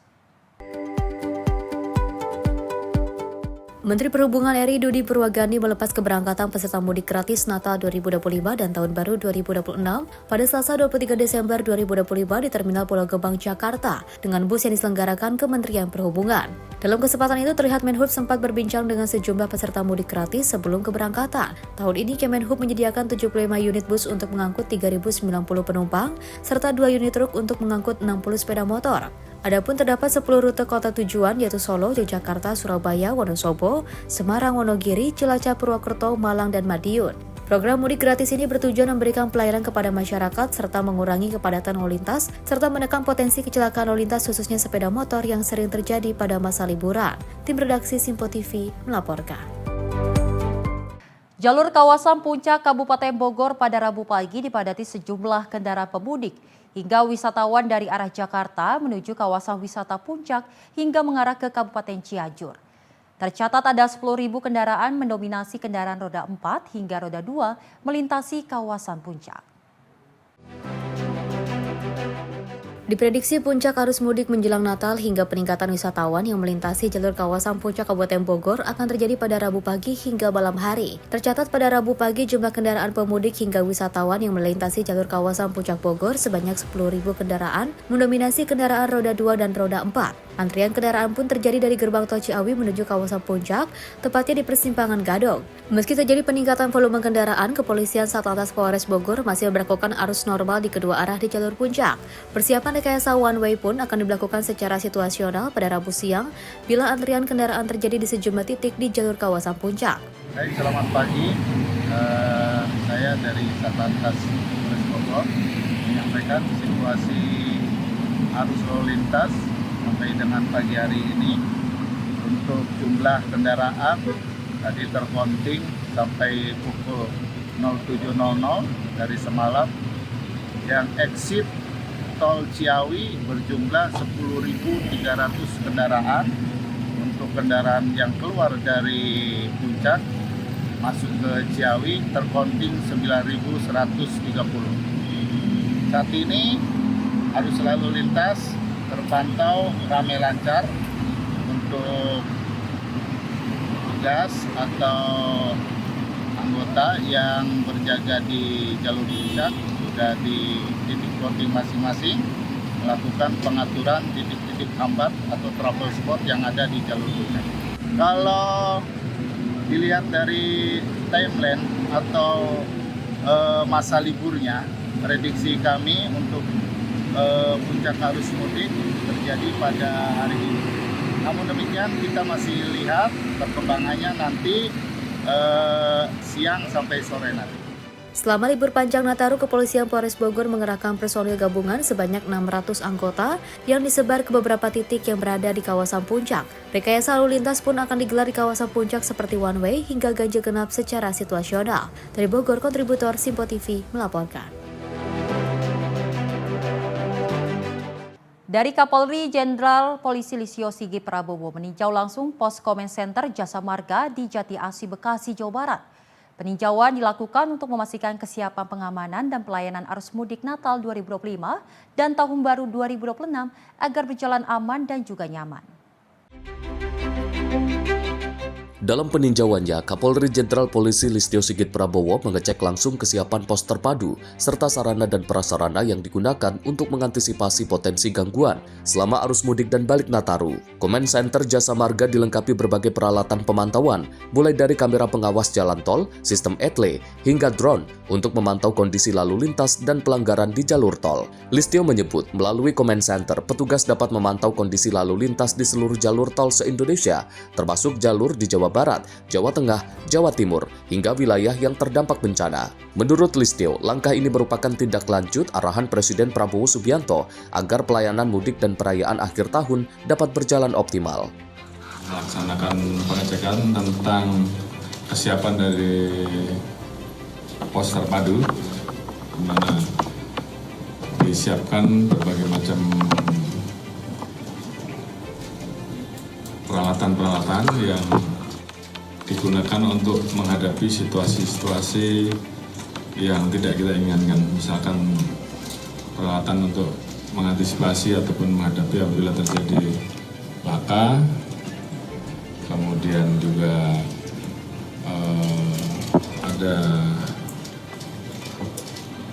Menteri Perhubungan RI Dudi Purwagani melepas keberangkatan peserta mudik gratis Natal 2025 dan Tahun Baru 2026 pada Selasa 23 Desember 2025 di Terminal Pulau Gebang, Jakarta dengan bus yang diselenggarakan Kementerian Perhubungan. Dalam kesempatan itu terlihat Menhub sempat berbincang dengan sejumlah peserta mudik gratis sebelum keberangkatan. Tahun ini Kemenhub menyediakan 75 unit bus untuk mengangkut 3.090 penumpang serta 2 unit truk untuk mengangkut 60 sepeda motor. Adapun terdapat 10 rute kota tujuan yaitu Solo, Yogyakarta, Surabaya, Wonosobo, Semarang, Wonogiri, Cilacap, Purwokerto, Malang, dan Madiun. Program mudik gratis ini bertujuan memberikan pelayanan kepada masyarakat serta mengurangi kepadatan lalu lintas serta menekan potensi kecelakaan lalu lintas khususnya sepeda motor yang sering terjadi pada masa liburan. Tim redaksi Simpo TV melaporkan. Jalur kawasan Puncak Kabupaten Bogor pada Rabu pagi dipadati sejumlah kendaraan pemudik hingga wisatawan dari arah Jakarta menuju kawasan wisata Puncak hingga mengarah ke Kabupaten Cianjur. Tercatat ada 10.000 kendaraan mendominasi kendaraan roda 4 hingga roda 2 melintasi kawasan Puncak. Diprediksi puncak arus mudik menjelang Natal hingga peningkatan wisatawan yang melintasi jalur kawasan Puncak Kabupaten Bogor akan terjadi pada Rabu pagi hingga malam hari. Tercatat pada Rabu pagi jumlah kendaraan pemudik hingga wisatawan yang melintasi jalur kawasan Puncak Bogor sebanyak 10.000 kendaraan, mendominasi kendaraan roda 2 dan roda 4. Antrian kendaraan pun terjadi dari gerbang tol Ciawi menuju kawasan Puncak, tepatnya di persimpangan Gadog. Meski terjadi peningkatan volume kendaraan, Kepolisian Satlantas Polres Bogor masih memberlakukan arus normal di kedua arah di jalur Puncak. Persiapan rekayasa one way pun akan diberlakukan secara situasional pada Rabu siang bila antrian kendaraan terjadi di sejumlah titik di jalur kawasan Puncak. Baik, selamat pagi. Saya dari Satlantas Polres Bogor menyampaikan situasi arus lalu lintas sampai dengan pagi hari ini. Untuk jumlah kendaraan tadi tercounting sampai pukul 07.00 dari semalam yang exit tol Ciawi berjumlah 10.300 kendaraan. Untuk kendaraan yang keluar dari Puncak masuk ke Ciawi tercounting 9.130. Saat ini arus lalu lintas terpantau ramai lancar. Untuk tugas atau anggota yang berjaga di jalur Puncak sudah di titik plotting masing-masing melakukan pengaturan titik-titik hambat atau trouble spot yang ada di jalur Puncak. Kalau dilihat dari timeline atau masa liburnya, prediksi kami untuk puncak arus mudik terjadi pada hari ini. Namun demikian kita masih lihat perkembangannya nanti siang sampai sore nanti. Selama libur panjang Nataru, Kepolisian Polres Bogor mengerahkan personil gabungan sebanyak 600 anggota yang disebar ke beberapa titik yang berada di kawasan Puncak. Rekayasa lalu lintas pun akan digelar di kawasan Puncak seperti one way hingga ganjil genap secara situasional. Dari Bogor, kontributor Simpo TV melaporkan. Dari Kapolri Jenderal Polisi Listio Sigit Prabowo meninjau langsung pos Comment Center Jasa Marga di Jati Asih, Bekasi, Jawa Barat. Peninjauan dilakukan untuk memastikan kesiapan pengamanan dan pelayanan arus mudik Natal 2025 dan Tahun Baru 2026 agar berjalan aman dan juga nyaman. Dalam peninjauannya, Kapolri Jenderal Polisi Listio Sigit Prabowo mengecek langsung kesiapan pos terpadu serta sarana dan prasarana yang digunakan untuk mengantisipasi potensi gangguan selama arus mudik dan balik Nataru. Comment Center Jasa Marga dilengkapi berbagai peralatan pemantauan, mulai dari kamera pengawas jalan tol, sistem etle, hingga drone untuk memantau kondisi lalu lintas dan pelanggaran di jalur tol. Listio menyebut, melalui Comment Center, petugas dapat memantau kondisi lalu lintas di seluruh jalur tol se-Indonesia, termasuk jalur di Jawa Barat, Jawa Tengah, Jawa Timur, hingga wilayah yang terdampak bencana. Menurut Listio, langkah ini merupakan tindak lanjut arahan Presiden Prabowo Subianto agar pelayanan mudik dan perayaan akhir tahun dapat berjalan optimal. Melaksanakan pengecekan tentang kesiapan dari pos terpadu, di mana disiapkan berbagai macam peralatan-peralatan yang digunakan untuk menghadapi situasi-situasi yang tidak kita inginkan. Misalkan peralatan untuk mengantisipasi ataupun menghadapi apabila terjadi laka, kemudian juga ada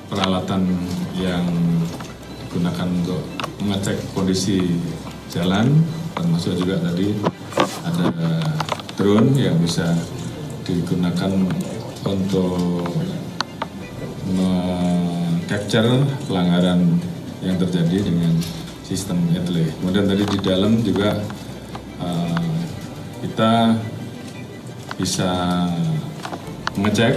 peralatan yang digunakan untuk mengecek kondisi jalan, termasuk juga tadi ada drone yang bisa digunakan untuk capture pelanggaran yang terjadi dengan sistem etle. Kemudian tadi di dalam juga kita bisa mengecek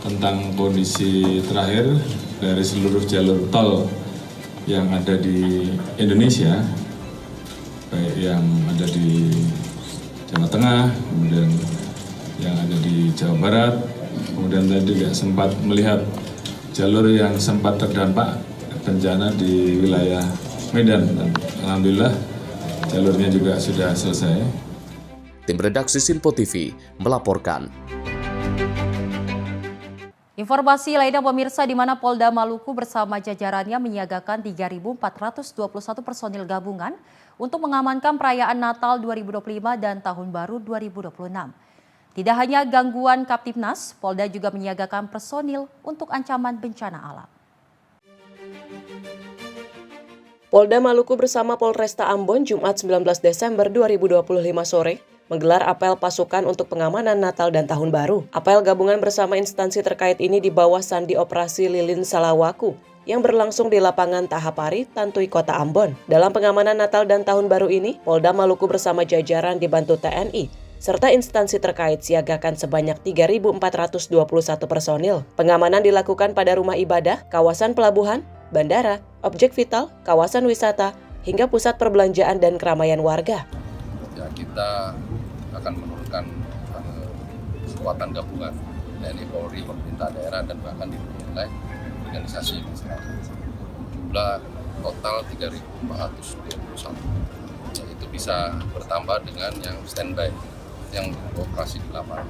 tentang kondisi terakhir dari seluruh jalur tol yang ada di Indonesia, baik yang ada di Jawa Tengah, kemudian yang ada di Jawa Barat, kemudian tadi juga sempat melihat jalur yang sempat terdampak bencana di wilayah Medan. Alhamdulillah jalurnya juga sudah selesai. Tim redaksi Simpo TV melaporkan. Informasi lainnya pemirsa, di mana Polda Maluku bersama jajarannya menyiagakan 3.421 personil gabungan untuk mengamankan perayaan Natal 2025 dan Tahun Baru 2026. Tidak hanya gangguan Kaptimnas, Polda juga menyiagakan personil untuk ancaman bencana alam. Polda Maluku bersama Polresta Ambon Jumat 19 Desember 2025 sore menggelar apel pasukan untuk pengamanan Natal dan Tahun Baru. Apel gabungan bersama instansi terkait ini di bawah Sandi Operasi Lilin Salawaku yang berlangsung di lapangan Tahapari, Tantui, Kota Ambon. Dalam pengamanan Natal dan Tahun Baru ini, Polda Maluku bersama jajaran dibantu TNI serta instansi terkait siagakan sebanyak 3.421 personil. Pengamanan dilakukan pada rumah ibadah, kawasan pelabuhan, bandara, objek vital, kawasan wisata, hingga pusat perbelanjaan dan keramaian warga. Ya, kita akan menurunkan kekuatan gabungan TNI, Polri, pemerintah daerah, dan bahkan didukung oleh organisasi masyarakat. Jumlah total 3.421. Itu bisa bertambah dengan yang standby, yang beroperasi di lapangan.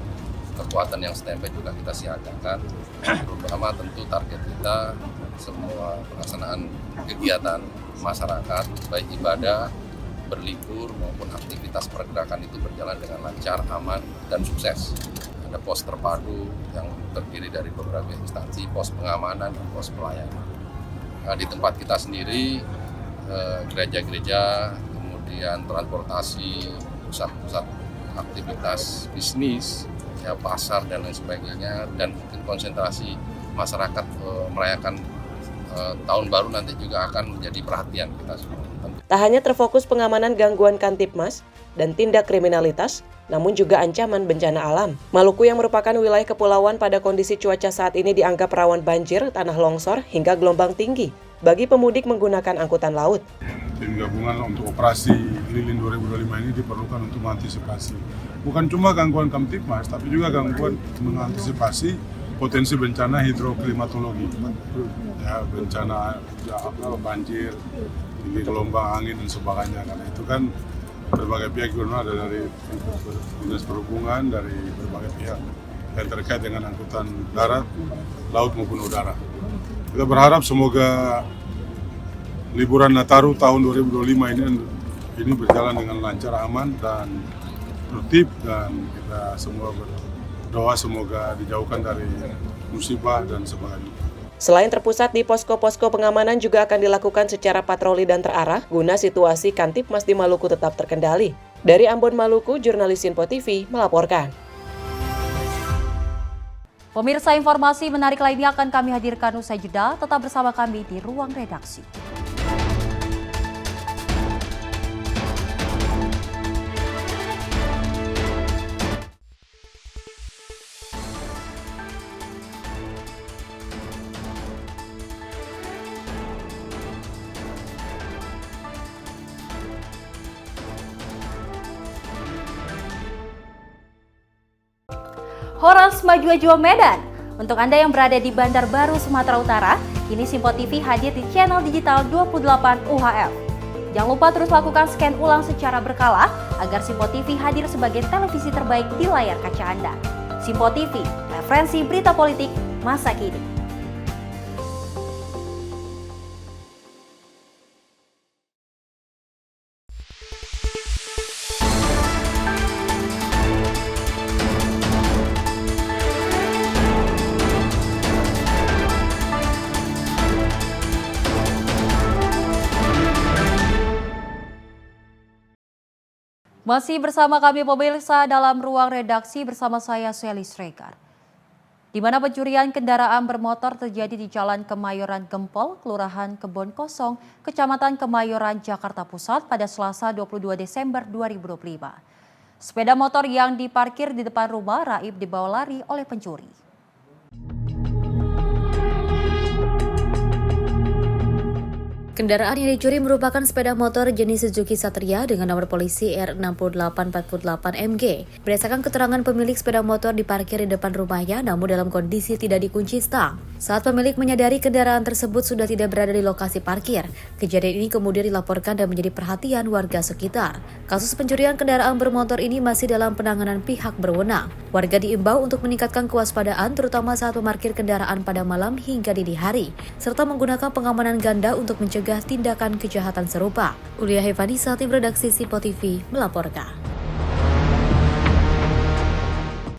Kekuatan yang standby juga kita siagakan, terutama tentu target kita semua pelaksanaan kegiatan masyarakat, baik ibadah, berlibur maupun aktivitas pergerakan itu berjalan dengan lancar, aman, dan sukses. Ada pos terpadu yang terdiri dari beberapa instansi, pos pengamanan, dan pos pelayanan. Nah, di tempat kita sendiri, gereja-gereja, kemudian transportasi, pusat-pusat aktivitas bisnis, ya, pasar, dan lain sebagainya, dan mungkin konsentrasi masyarakat merayakan Tahun Baru nanti juga akan menjadi perhatian kita semua. Tak hanya terfokus pengamanan gangguan Kamtibmas dan tindak kriminalitas, namun juga ancaman bencana alam. Maluku yang merupakan wilayah kepulauan pada kondisi cuaca saat ini dianggap rawan banjir, tanah longsor, hingga gelombang tinggi bagi pemudik menggunakan angkutan laut. Tim gabungan untuk operasi Lilin 2025 ini diperlukan untuk mengantisipasi bukan cuma gangguan Kamtibmas, tapi juga gangguan mengantisipasi potensi bencana hidroklimatologi, ya, bencana banjir, tinggi gelombang angin dan sebagainya. Karena itu kan berbagai pihak ada dari dinas perhubungan, dari berbagai pihak yang terkait dengan angkutan darat, laut maupun udara. Kita berharap semoga liburan Nataru tahun 2025 ini berjalan dengan lancar, aman dan tertib, dan kita semua berdoa semoga dijauhkan dari musibah dan sebagainya. Selain terpusat di posko-posko pengamanan, juga akan dilakukan secara patroli dan terarah guna situasi Kamtibmas di Maluku tetap terkendali. Dari Ambon, Maluku, jurnalis Sinpo TV melaporkan. Pemirsa, informasi menarik lainnya akan kami hadirkan usai jeda. Tetap bersama kami di Ruang Redaksi. Horas Maju Ajo Medan. Untuk Anda yang berada di Bandar Baru, Sumatera Utara, kini Sinpo TV hadir di channel digital 28 UHF. Jangan lupa terus lakukan scan ulang secara berkala agar Sinpo TV hadir sebagai televisi terbaik di layar kaca Anda. Sinpo TV, referensi berita politik masa kini. Masih bersama kami pemirsa dalam Ruang Redaksi bersama saya Sally Sregar. Di mana pencurian kendaraan bermotor terjadi di Jalan Kemayoran Gempol, Kelurahan Kebon Kosong, Kecamatan Kemayoran, Jakarta Pusat pada Selasa 22 Desember 2025. Sepeda motor yang diparkir di depan rumah raib dibawa lari oleh pencuri. Kendaraan yang dicuri merupakan sepeda motor jenis Suzuki Satria dengan nomor polisi R6848MG. Berdasarkan keterangan pemilik sepeda motor diparkir di depan rumahnya namun dalam kondisi tidak dikunci stang. Saat pemilik menyadari kendaraan tersebut sudah tidak berada di lokasi parkir, kejadian ini kemudian dilaporkan dan menjadi perhatian warga sekitar. Kasus pencurian kendaraan bermotor ini masih dalam penanganan pihak berwenang. Warga diimbau untuk meningkatkan kewaspadaan terutama saat memarkir kendaraan pada malam hingga dini hari, serta menggunakan pengamanan ganda untuk mencegah tindakan kejahatan serupa. Ulia Hevanisa, tim redaksi Sinpo TV melaporkan.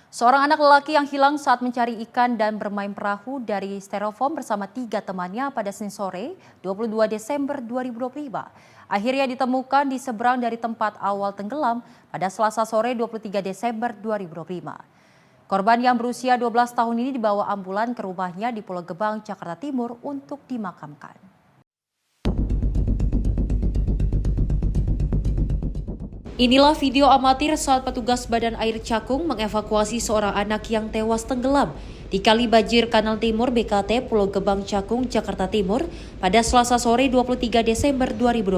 Seorang anak lelaki yang hilang saat mencari ikan dan bermain perahu dari styrofoam bersama 3 temannya pada Senin sore 22 Desember 2025. Akhirnya ditemukan di seberang dari tempat awal tenggelam pada Selasa sore 23 Desember 2025. Korban yang berusia 12 tahun ini dibawa ambulan ke rumahnya di Pulau Gebang, Jakarta Timur untuk dimakamkan. Inilah video amatir saat petugas Badan Air Cakung mengevakuasi seorang anak yang tewas tenggelam di Kali Bajir Kanal Timur BKT Pulau Gebang Cakung, Jakarta Timur pada Selasa sore 23 Desember 2025.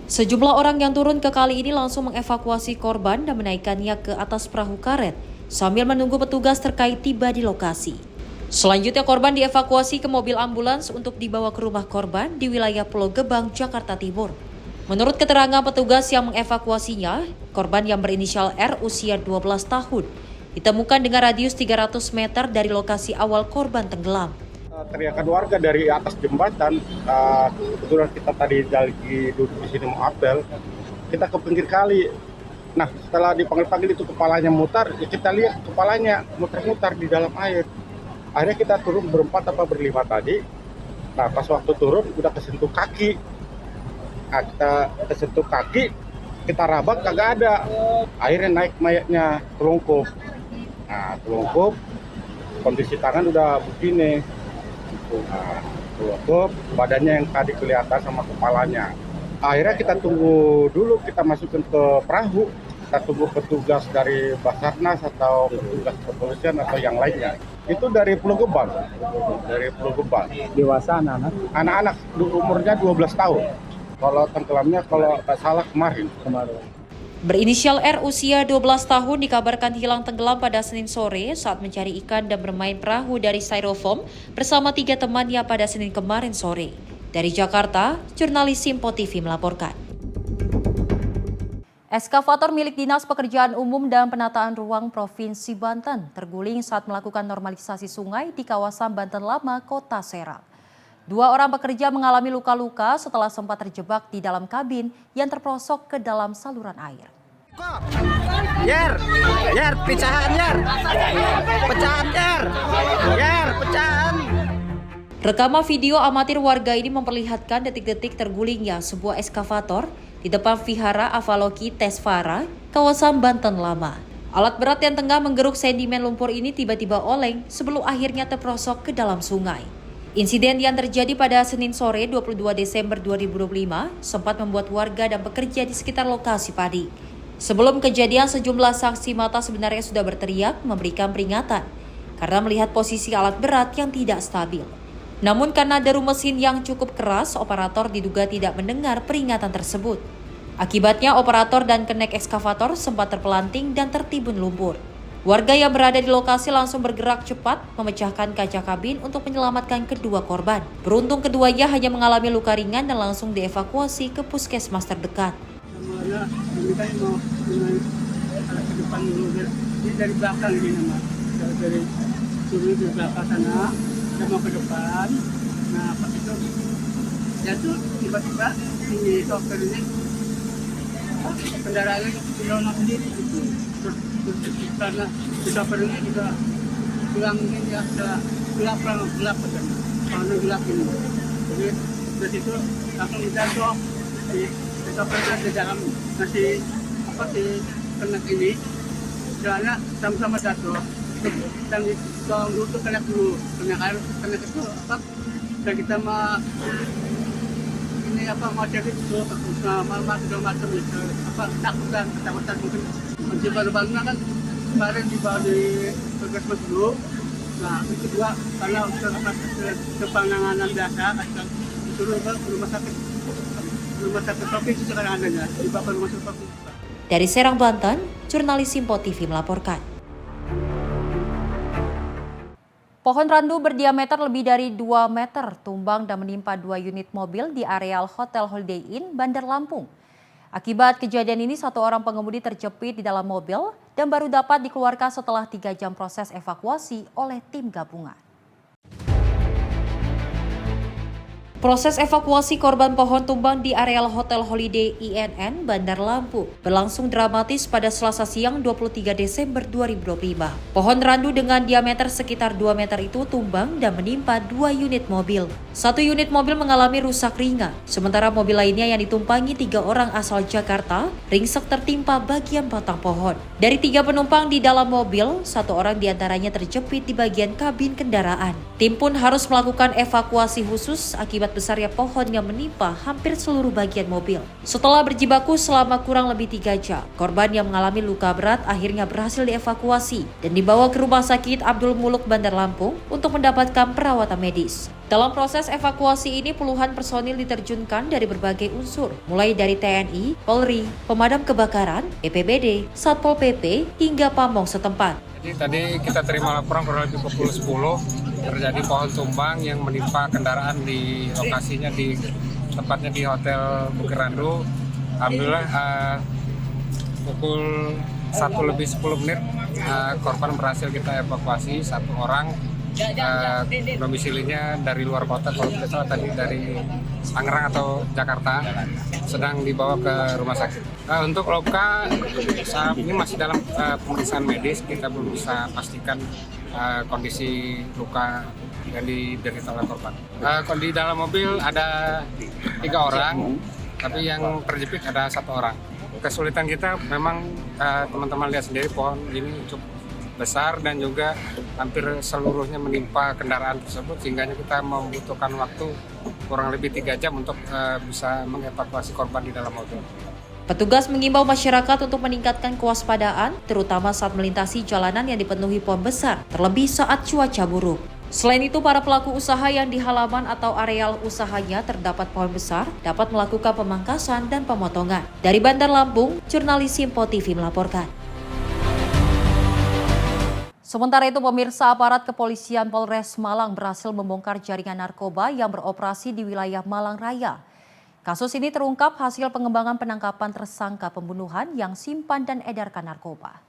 Sejumlah orang yang turun ke kali ini langsung mengevakuasi korban dan menaikkannya ke atas perahu karet sambil menunggu petugas terkait tiba di lokasi. Selanjutnya korban dievakuasi ke mobil ambulans untuk dibawa ke rumah korban di wilayah Pulau Gebang, Jakarta Timur. Menurut keterangan petugas yang mengevakuasinya, korban yang berinisial R usia 12 tahun ditemukan dengan radius 300 meter dari lokasi awal korban tenggelam. Teriakan warga dari atas jembatan, kebetulan kita tadi lagi duduk di sini mau apel, kita ke pinggir kali. Nah, setelah dipanggil-panggil itu kepalanya mutar, ya kita lihat kepalanya muter-muter di dalam air. Akhirnya kita turun berempat apa berlima tadi. Nah, pas waktu turun udah kesentuh kaki. Nah, kita kesentuh kaki, kita rabak kagak ada. Akhirnya naik mayatnya, telungkup. Nah, telungkup, kondisi tangan udah begini. Nah, telungkup, badannya yang tadi kelihatan sama kepalanya. Akhirnya kita tunggu dulu, kita masukkan ke perahu, kita tunggu petugas dari Basarnas atau petugas kepolisian atau yang lainnya. Itu dari Pulau Gebang, Dewasa anak-anak? Anak-anak umurnya 12 tahun. Kalau tenggelamnya kalau tak salah kemarin. Berinisial R usia 12 tahun dikabarkan hilang tenggelam pada Senin sore saat mencari ikan dan bermain perahu dari styrofoam bersama 3 temannya pada Senin kemarin sore. Dari Jakarta, jurnalis Simpo TV melaporkan. Eskavator milik Dinas Pekerjaan Umum dan Penataan Ruang Provinsi Banten terguling saat melakukan normalisasi sungai di kawasan Banten Lama, Kota Serang. 2 orang pekerja mengalami luka-luka setelah sempat terjebak di dalam kabin yang terperosok ke dalam saluran air. Pecahan. Rekaman video amatir warga ini memperlihatkan detik-detik tergulingnya sebuah eskavator di depan Vihara Avaloki Tesvara, kawasan Banten Lama. Alat berat yang tengah menggeruk sedimen lumpur ini tiba-tiba oleng sebelum akhirnya terperosok ke dalam sungai. Insiden yang terjadi pada Senin sore 22 Desember 2025 sempat membuat warga dan pekerja di sekitar lokasi panik. Sebelum kejadian, sejumlah saksi mata sebenarnya sudah berteriak memberikan peringatan karena melihat posisi alat berat yang tidak stabil. Namun karena deru mesin yang cukup keras, operator diduga tidak mendengar peringatan tersebut. Akibatnya operator dan kenek ekskavator sempat terpelanting dan tertimbun lumpur. Warga yang berada di lokasi langsung bergerak cepat memecahkan kaca kabin untuk menyelamatkan kedua korban. Beruntung keduanya hanya mengalami luka ringan dan langsung dievakuasi ke puskesmas terdekat. Dari belakang ini nama, dari belakang sana. Kita mau ke depan, nah pas itu jatuh tiba-tiba ini sopir ini kendaraannya berlalu sendiri gitu. Terus karena sopir ini juga bilang ini ya sudah gelap kan, karena gelap ini. Jadi dari situ langsung jatuh si sopirnya di dalam masih kena ini, jalannya sama-sama jatuh. Dan tolong dulu tuh kena itu dan kita mau cek itu macam itu ketakutan mungkin masih baru-baru kan kemarin dibawa di puskesmas dulu. Nah itu kedua karena kepenanganan biasa disuruh ke rumah sakit provinsi sekarang adanya dibawa ke rumah sakit provinsi. Dari Serang, Banten, jurnalis Simpo TV melaporkan. Pohon randu berdiameter lebih dari 2 meter tumbang dan menimpa 2 unit mobil di areal Hotel Holiday Inn, Bandar Lampung. Akibat kejadian ini, 1 orang pengemudi terjepit di dalam mobil dan baru dapat dikeluarkan setelah 3 jam proses evakuasi oleh tim gabungan. Proses evakuasi korban pohon tumbang di areal Hotel Holiday INN Bandar Lampung berlangsung dramatis pada Selasa siang 23 Desember 2025. Pohon randu dengan diameter sekitar 2 meter itu tumbang dan menimpa 2 unit mobil. 1 unit mobil mengalami rusak ringan, sementara mobil lainnya yang ditumpangi 3 orang asal Jakarta ringsek tertimpa bagian batang pohon. Dari 3 penumpang di dalam mobil, 1 orang diantaranya terjepit di bagian kabin kendaraan. Tim pun harus melakukan evakuasi khusus akibat besarnya pohon yang menimpa hampir seluruh bagian mobil. Setelah berjibaku selama kurang lebih 3 jam, korban yang mengalami luka berat akhirnya berhasil dievakuasi dan dibawa ke Rumah Sakit Abdul Muluk Bandar Lampung untuk mendapatkan perawatan medis. Dalam proses evakuasi ini puluhan personil diterjunkan dari berbagai unsur, mulai dari TNI, Polri, pemadam kebakaran, BPBD, Satpol PP, hingga pamong setempat. Jadi tadi kita terima laporan kurang lebih pukul 10 terjadi pohon tumbang yang menimpa kendaraan di lokasinya tepatnya di Hotel Bukit Randu. Alhamdulillah pukul 1:10 korban berhasil kita evakuasi, 1 orang domisilinya dari luar kota, kalau tidak salah tadi dari Tangerang atau Jakarta, sedang dibawa ke rumah sakit. Untuk luka saat ini masih dalam pemeriksaan medis, kita belum bisa pastikan kondisi luka yang diderita oleh korban. Di dalam mobil ada 3 orang, tapi yang terjepit ada 1 orang. Kesulitan kita memang teman-teman lihat sendiri pohon ini besar dan juga hampir seluruhnya menimpa kendaraan tersebut sehingga kita membutuhkan waktu kurang lebih 3 jam untuk bisa mengevakuasi korban di dalam mobil. Petugas mengimbau masyarakat untuk meningkatkan kewaspadaan, terutama saat melintasi jalanan yang dipenuhi pohon besar, terlebih saat cuaca buruk. Selain itu, para pelaku usaha yang di halaman atau areal usahanya terdapat pohon besar dapat melakukan pemangkasan dan pemotongan. Dari Bandar Lampung, jurnalis Simpo TV melaporkan. Sementara itu, pemirsa, aparat kepolisian Polres Malang berhasil membongkar jaringan narkoba yang beroperasi di wilayah Malang Raya. Kasus ini terungkap hasil pengembangan penangkapan tersangka pembunuhan yang simpan dan edarkan narkoba.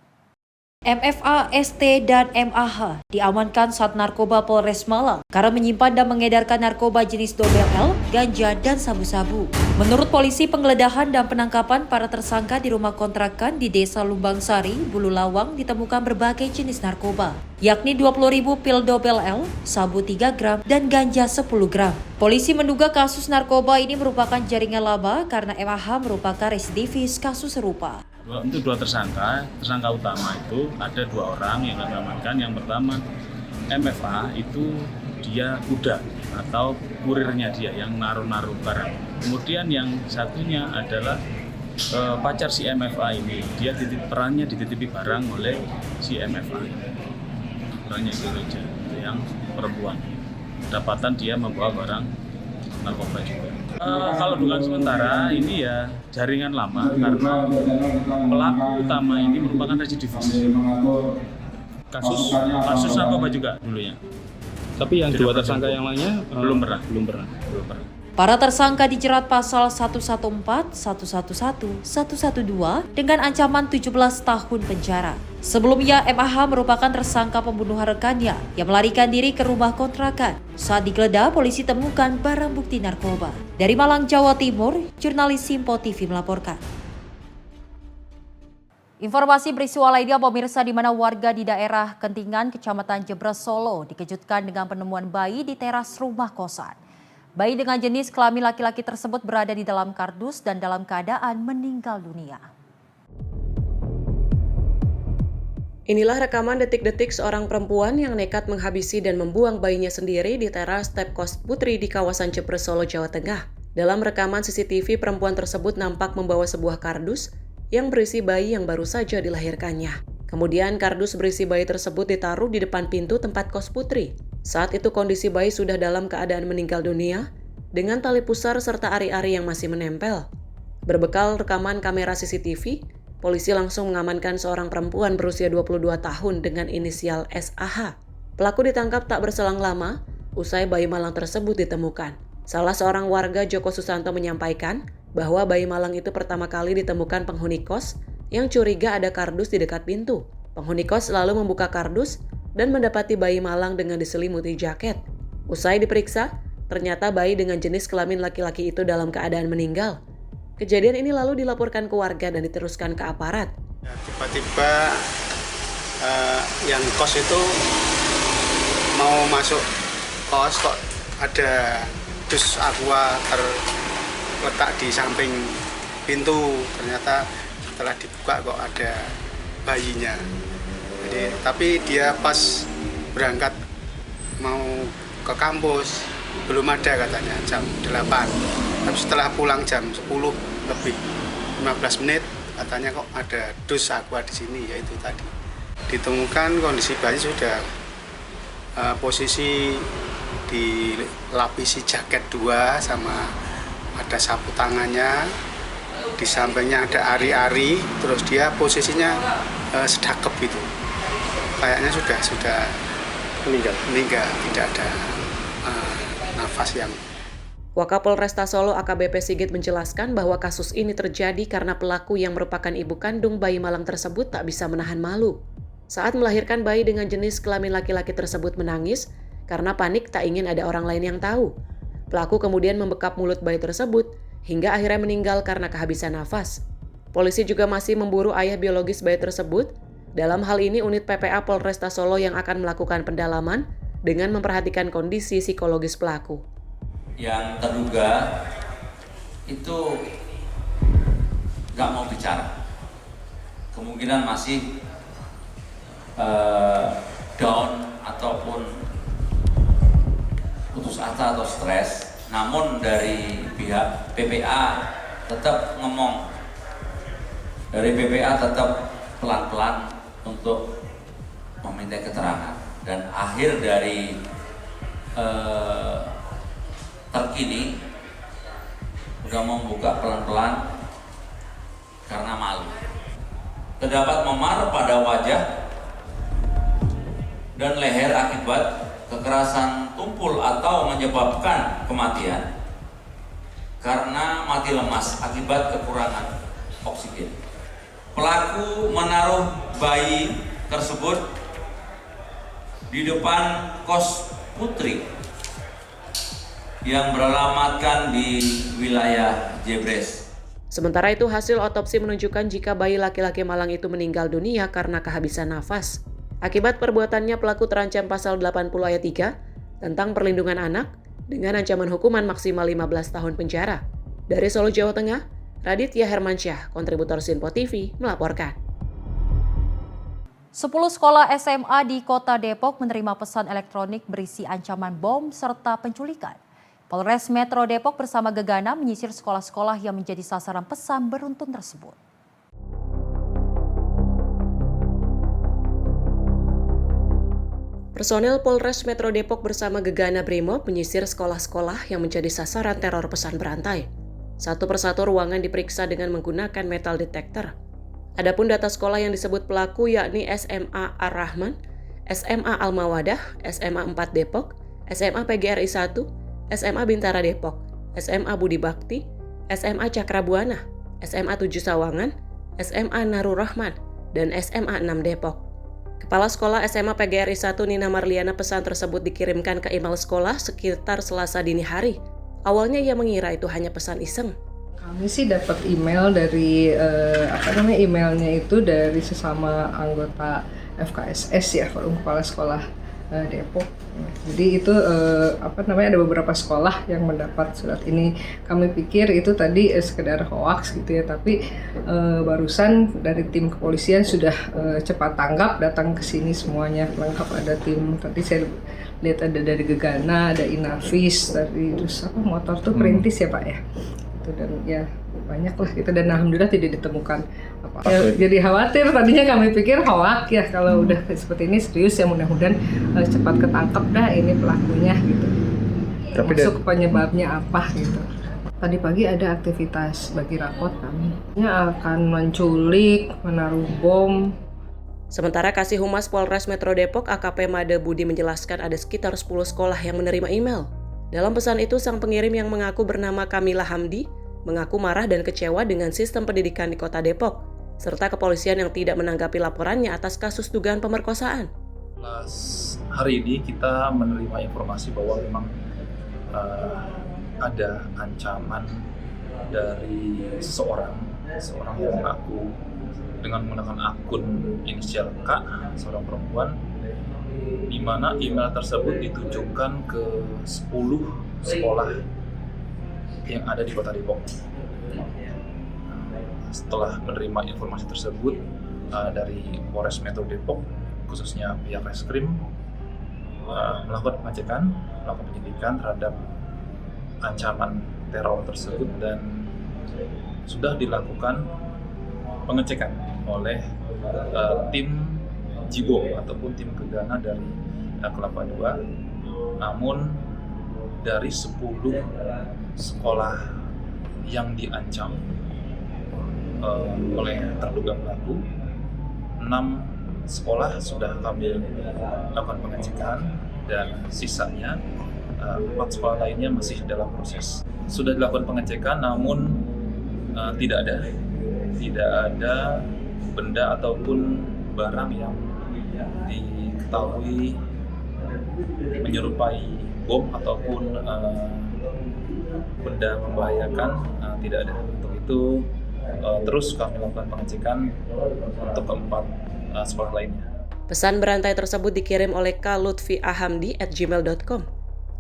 MFA, ST, dan MAH diamankan saat narkoba Polres Malang karena menyimpan dan mengedarkan narkoba jenis double L, ganja, dan sabu-sabu. Menurut polisi, penggeledahan dan penangkapan para tersangka di rumah kontrakan di Desa Lumbang Sari, Bulu Lawang ditemukan berbagai jenis narkoba, yakni 20.000 pil double L, sabu 3 gram, dan ganja 10 gram. Polisi menduga kasus narkoba ini merupakan jaringan lama karena MAH merupakan residivis kasus serupa. Untuk 2 tersangka utama itu ada 2 orang yang kami amankan. Yang pertama, MFA itu dia kuda atau kurirnya dia yang naruh-naruh barang. Kemudian yang satunya adalah pacar si MFA ini. Dia perannya dititipi barang oleh si MFA. Perannya itu Reja, itu yang perempuan. Kedapatan dia membawa barang narkoba juga. Kalau dugaan sementara ini ya jaringan lama karena pelaku utama ini merupakan residivis. Kasus narkoba juga dulunya. Tapi yang 2 tersangka yang lainnya belum pernah. Para tersangka dijerat pasal 114, 111, 112 dengan ancaman 17 tahun penjara. Sebelumnya, MAH merupakan tersangka pembunuhan rekannya yang melarikan diri ke rumah kontrakan. Saat digeledah, polisi temukan barang bukti narkoba. Dari Malang, Jawa Timur, jurnalis Simpo TV melaporkan. Informasi peristiwa lainnya, pemirsa, di mana warga di daerah Kentingan, Kecamatan Jebres, Solo dikejutkan dengan penemuan bayi di teras rumah kosan. Bayi dengan jenis kelamin laki-laki tersebut berada di dalam kardus dan dalam keadaan meninggal dunia. Inilah rekaman detik-detik seorang perempuan yang nekat menghabisi dan membuang bayinya sendiri di teras step kos Putri di kawasan Jebres, Solo, Jawa Tengah. Dalam rekaman CCTV, perempuan tersebut nampak membawa sebuah kardus yang berisi bayi yang baru saja dilahirkannya. Kemudian kardus berisi bayi tersebut ditaruh di depan pintu tempat kos Putri. Saat itu kondisi bayi sudah dalam keadaan meninggal dunia dengan tali pusar serta ari-ari yang masih menempel. Berbekal rekaman kamera CCTV, polisi langsung mengamankan seorang perempuan berusia 22 tahun dengan inisial SAH. Pelaku ditangkap tak berselang lama usai bayi malang tersebut ditemukan. Salah seorang warga, Joko Susanto, menyampaikan bahwa bayi malang itu pertama kali ditemukan penghuni kos yang curiga ada kardus di dekat pintu. Penghuni kos lalu membuka kardus dan mendapati bayi malang dengan diselimuti jaket. Usai diperiksa, ternyata bayi dengan jenis kelamin laki-laki itu dalam keadaan meninggal. Kejadian ini lalu dilaporkan ke warga dan diteruskan ke aparat. Tiba-tiba yang kos itu mau masuk kos kok ada dus aqua terletak di samping pintu. Ternyata setelah dibuka kok ada bayinya. Jadi, tapi dia pas berangkat mau ke kampus belum ada katanya jam 8. Tapi setelah pulang jam 10 lebih 15 menit katanya kok ada dus aqua di sini, yaitu tadi. Ditemukan kondisi bayi sudah posisi dilapisi jaket 2 sama ada sapu tangannya. Di sampingnya ada ari-ari, terus dia posisinya sedakep itu. Kayaknya sudah meninggal, tidak ada nafas yang. Wakapolresta Solo AKBP Sigit menjelaskan bahwa kasus ini terjadi karena pelaku yang merupakan ibu kandung bayi malang tersebut tak bisa menahan malu. Saat melahirkan bayi dengan jenis kelamin laki-laki tersebut menangis karena panik tak ingin ada orang lain yang tahu. Pelaku kemudian membekap mulut bayi tersebut hingga akhirnya meninggal karena kehabisan nafas. Polisi juga masih memburu ayah biologis bayi tersebut. Dalam hal ini unit PPA Polresta Solo yang akan melakukan pendalaman dengan memperhatikan kondisi psikologis pelaku. Yang terduga itu nggak mau bicara, kemungkinan masih down ataupun putus asa atau stres, namun dari pihak PPA tetap ngomong, dari PPA tetap pelan-pelan untuk meminta keterangan, dan akhir dari terkini sudah membuka pelan-pelan karena malu. Terdapat memar pada wajah dan leher akibat kekerasan tumpul atau menyebabkan kematian karena mati lemas akibat kekurangan oksigen. Pelaku menaruh bayi tersebut di depan kos putri yang beralamatkan di wilayah Jebres. Sementara itu, hasil otopsi menunjukkan jika bayi laki-laki malang itu meninggal dunia karena kehabisan nafas. Akibat perbuatannya, pelaku terancam pasal 80 ayat 3 tentang perlindungan anak dengan ancaman hukuman maksimal 15 tahun penjara. Dari Solo, Jawa Tengah, Raditya Hermansyah, kontributor Sinpo TV, melaporkan. 10 sekolah SMA di Kota Depok menerima pesan elektronik berisi ancaman bom serta penculikan. Polres Metro Depok bersama Gegana menyisir sekolah-sekolah yang menjadi sasaran pesan beruntun tersebut. Personel Polres Metro Depok bersama Gegana Brimob menyisir sekolah-sekolah yang menjadi sasaran teror pesan berantai. Satu persatu ruangan diperiksa dengan menggunakan metal detector. Adapun data sekolah yang disebut pelaku yakni SMA Ar-Rahman, SMA Al-Mawadah, SMA 4 Depok, SMA PGRI 1, SMA Bintara Depok, SMA Budi Bakti, SMA Cakrabuana, SMA 7 Sawangan, SMA Narur Rahman, dan SMA 6 Depok. Kepala Sekolah SMA PGRI 1 Nina Marliana pesan tersebut dikirimkan ke email sekolah sekitar Selasa dini hari. Awalnya ia mengira itu hanya pesan iseng. Kami sih dapat email dari emailnya itu dari sesama anggota FKSS ya, Forum Kepala Sekolah Depok. Jadi itu ada beberapa sekolah yang mendapat surat ini. Kami pikir itu tadi sekedar hoaks gitu ya, tapi barusan dari tim kepolisian sudah cepat tanggap, datang ke sini semuanya lengkap, ada tim. Tadi saya lihat ada dari Gegana, ada Inavis, dari terus motor tuh Perintis ya Pak ya. Dan ya banyak lah gitu, dan alhamdulillah tidak ditemukan apa. Ya, jadi khawatir, tadinya kami pikir hoak ya, kalau udah seperti ini serius ya, mudah-mudahan cepat ketangkep dah ini pelakunya gitu. Masuk penyebabnya apa gitu. Tadi pagi ada aktivitas bagi rapot kami. Akan menculik, menaruh bom. Sementara Kasih Humas Polres Metro Depok AKP Made Budi menjelaskan ada sekitar 10 sekolah yang menerima email. Dalam pesan itu, sang pengirim yang mengaku bernama Kamila Hamdi mengaku marah dan kecewa dengan sistem pendidikan di Kota Depok, serta kepolisian yang tidak menanggapi laporannya atas kasus dugaan pemerkosaan. Hari ini kita menerima informasi bahwa memang ada ancaman dari seseorang yang mengaku dengan menggunakan akun inisial K, seorang perempuan, di mana email tersebut ditujukan ke 10 sekolah yang ada di Kota Depok. Setelah menerima informasi tersebut dari Polres Metro Depok, khususnya pihak Reskrim, melakukan pengecekan, melakukan penyidikan terhadap ancaman teror tersebut, dan sudah dilakukan pengecekan oleh tim Jibom ataupun tim Gegana dari Kelapa II. Namun dari 10 sekolah yang diancam oleh terduga pelaku, 6 sekolah sudah kami lakukan pengecekan, dan sisanya 4 sekolah lainnya masih dalam proses. Sudah dilakukan pengecekan, namun tidak ada benda ataupun barang yang diketahui menyerupai bom ataupun benda membahayakan, tidak ada. Untuk itu terus kami lakukan pengecekan untuk keempat sekolah lainnya. Pesan berantai tersebut dikirim oleh kalutfiahamdi@gmail.com.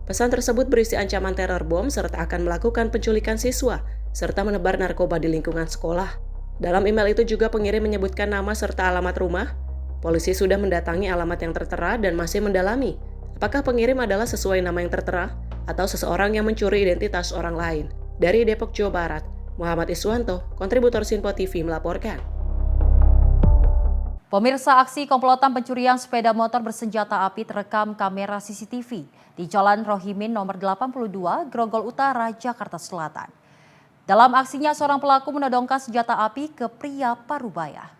Pesan tersebut berisi ancaman teror bom serta akan melakukan penculikan siswa serta menebar narkoba di lingkungan sekolah. Dalam email itu juga pengirim menyebutkan nama serta alamat rumah, Polisi sudah mendatangi alamat yang tertera dan masih mendalami apakah pengirim adalah sesuai nama yang tertera atau seseorang yang mencuri identitas orang lain. Dari Depok, Jawa Barat, Muhammad Iswanto, kontributor Sinpo TV melaporkan. Pemirsa, aksi komplotan pencurian sepeda motor bersenjata api terekam kamera CCTV di Jalan Rohimin nomor 82, Grogol Utara, Jakarta Selatan. Dalam aksinya, seorang pelaku menodongkan senjata api ke pria parubaya.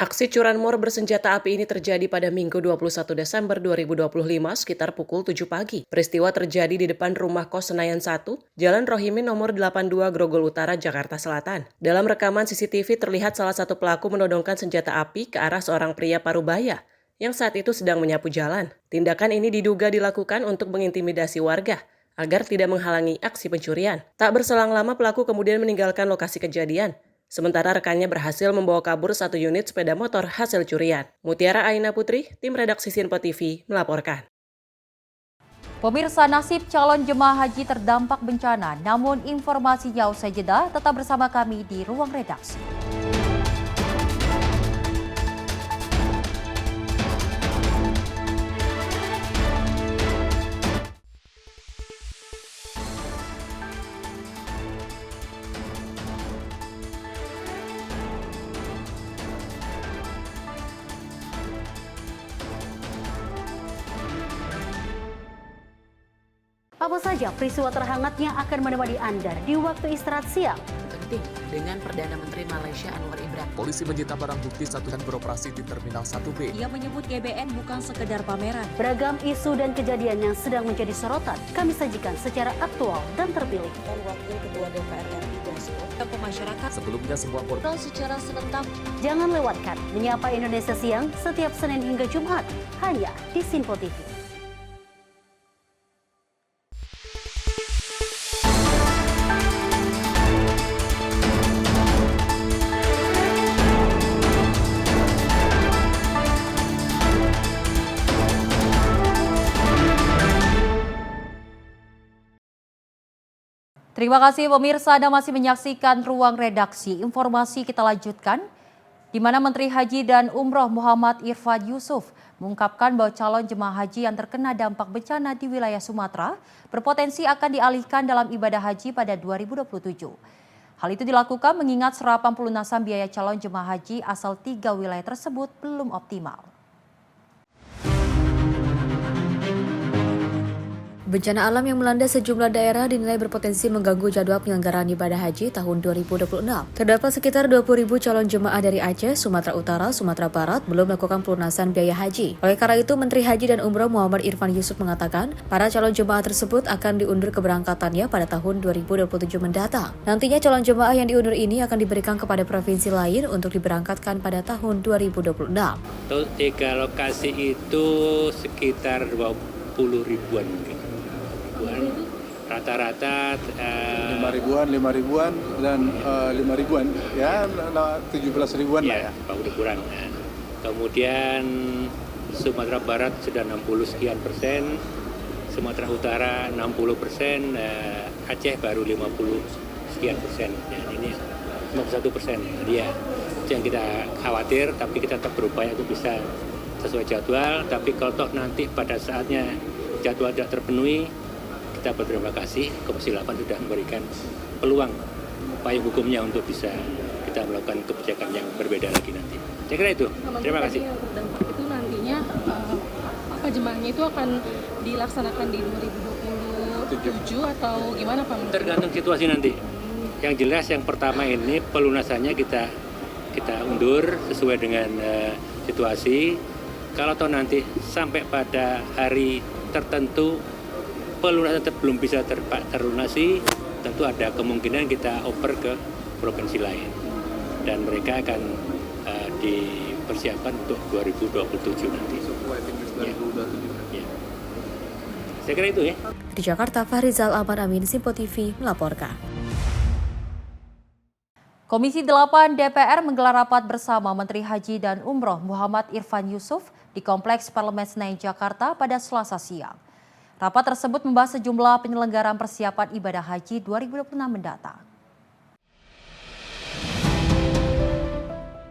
Aksi curanmor bersenjata api ini terjadi pada Minggu 21 Desember 2025 sekitar pukul 7 pagi. Peristiwa terjadi di depan rumah kos Senayan 1, Jalan Rohimin nomor 82 Grogol Utara, Jakarta Selatan. Dalam rekaman CCTV terlihat salah satu pelaku menodongkan senjata api ke arah seorang pria parubaya yang saat itu sedang menyapu jalan. Tindakan ini diduga dilakukan untuk mengintimidasi warga agar tidak menghalangi aksi pencurian. Tak berselang lama pelaku kemudian meninggalkan lokasi kejadian. Sementara rekannya berhasil membawa kabur 1 unit sepeda motor hasil curian. Mutiara Aina Putri, tim redaksi Sinpo TV, melaporkan. Pemirsa, nasib calon jemaah haji terdampak bencana, namun informasinya usai jeda, tetap bersama kami di Ruang Redaksi. Apa saja peristiwa terhangatnya akan menemani Anda di waktu istirahat siang? Penting dengan Perdana Menteri Malaysia Anwar Ibrahim. Polisi menyita barang bukti dan beroperasi di Terminal 1B. Ia menyebut GBN bukan sekedar pameran. Beragam isu dan kejadian yang sedang menjadi sorotan kami sajikan secara aktual dan terpilih. Dan Wakil Ketua DPR RI Dasko. Ke masyarakat Sebelumnya sebuah portal secara serentak. Jangan lewatkan Menyapa Indonesia Siang setiap Senin hingga Jumat hanya di Sinpo TV. Terima kasih pemirsa, Anda masih menyaksikan Ruang Redaksi. Informasi kita lanjutkan, di mana Menteri Haji dan Umroh Muhammad Irfan Yusuf mengungkapkan bahwa calon jemaah haji yang terkena dampak bencana di wilayah Sumatera berpotensi akan dialihkan dalam ibadah haji pada 2027. Hal itu dilakukan mengingat serapan pelunasan biaya calon jemaah haji asal 3 wilayah tersebut belum optimal. Bencana alam yang melanda sejumlah daerah dinilai berpotensi mengganggu jadwal penyelenggaraan ibadah haji tahun 2026. Terdapat sekitar 20.000 calon jemaah dari Aceh, Sumatera Utara, Sumatera Barat belum melakukan pelunasan biaya haji. Oleh karena itu, Menteri Haji dan Umroh Muhammad Irfan Yusuf mengatakan, para calon jemaah tersebut akan diundur keberangkatannya pada tahun 2027 mendatang. Nantinya calon jemaah yang diundur ini akan diberikan kepada provinsi lain untuk diberangkatkan pada tahun 2026. Untuk 3 lokasi itu sekitar 20 ribuan mungkin. Rata-rata 5 ribuan dan 5 ribuan ya 17 ribuan lah ya. Kurang. Nah, kemudian Sumatera Barat sudah 60 sekian persen, Sumatera Utara 60%, Aceh baru 50 sekian persen. Nah, ini 51%. Jadi ya itu yang kita khawatir, tapi kita tetap berupaya untuk bisa sesuai jadwal. Tapi kalau toh nanti pada saatnya jadwal tidak terpenuhi, kita berterima kasih, Komisi 8 sudah memberikan peluang payung hukumnya untuk bisa kita melakukan kebijakan yang berbeda lagi nanti. Saya kira itu. Terima kasih. Dampak itu nantinya apa jemaahnya itu akan dilaksanakan di 2027 atau gimana Pak? Tergantung situasi nanti. Yang jelas yang pertama ini pelunasannya kita undur sesuai dengan situasi. Kalau toh nanti sampai pada hari tertentu pelunasan belum bisa terlunasi, tentu ada kemungkinan kita oper ke provinsi lain dan mereka akan dipersiapkan untuk 2027 nanti. Ya. Saya kira itu ya. Di Jakarta, Fahrizal Ahmad Amin, Sinpo TV melaporkan. Komisi 8 DPR menggelar rapat bersama Menteri Haji dan Umroh Muhammad Irfan Yusuf di Kompleks Parlemen Senayan, Jakarta pada Selasa siang. Rapat tersebut membahas sejumlah penyelenggaraan persiapan ibadah haji 2026 mendatang.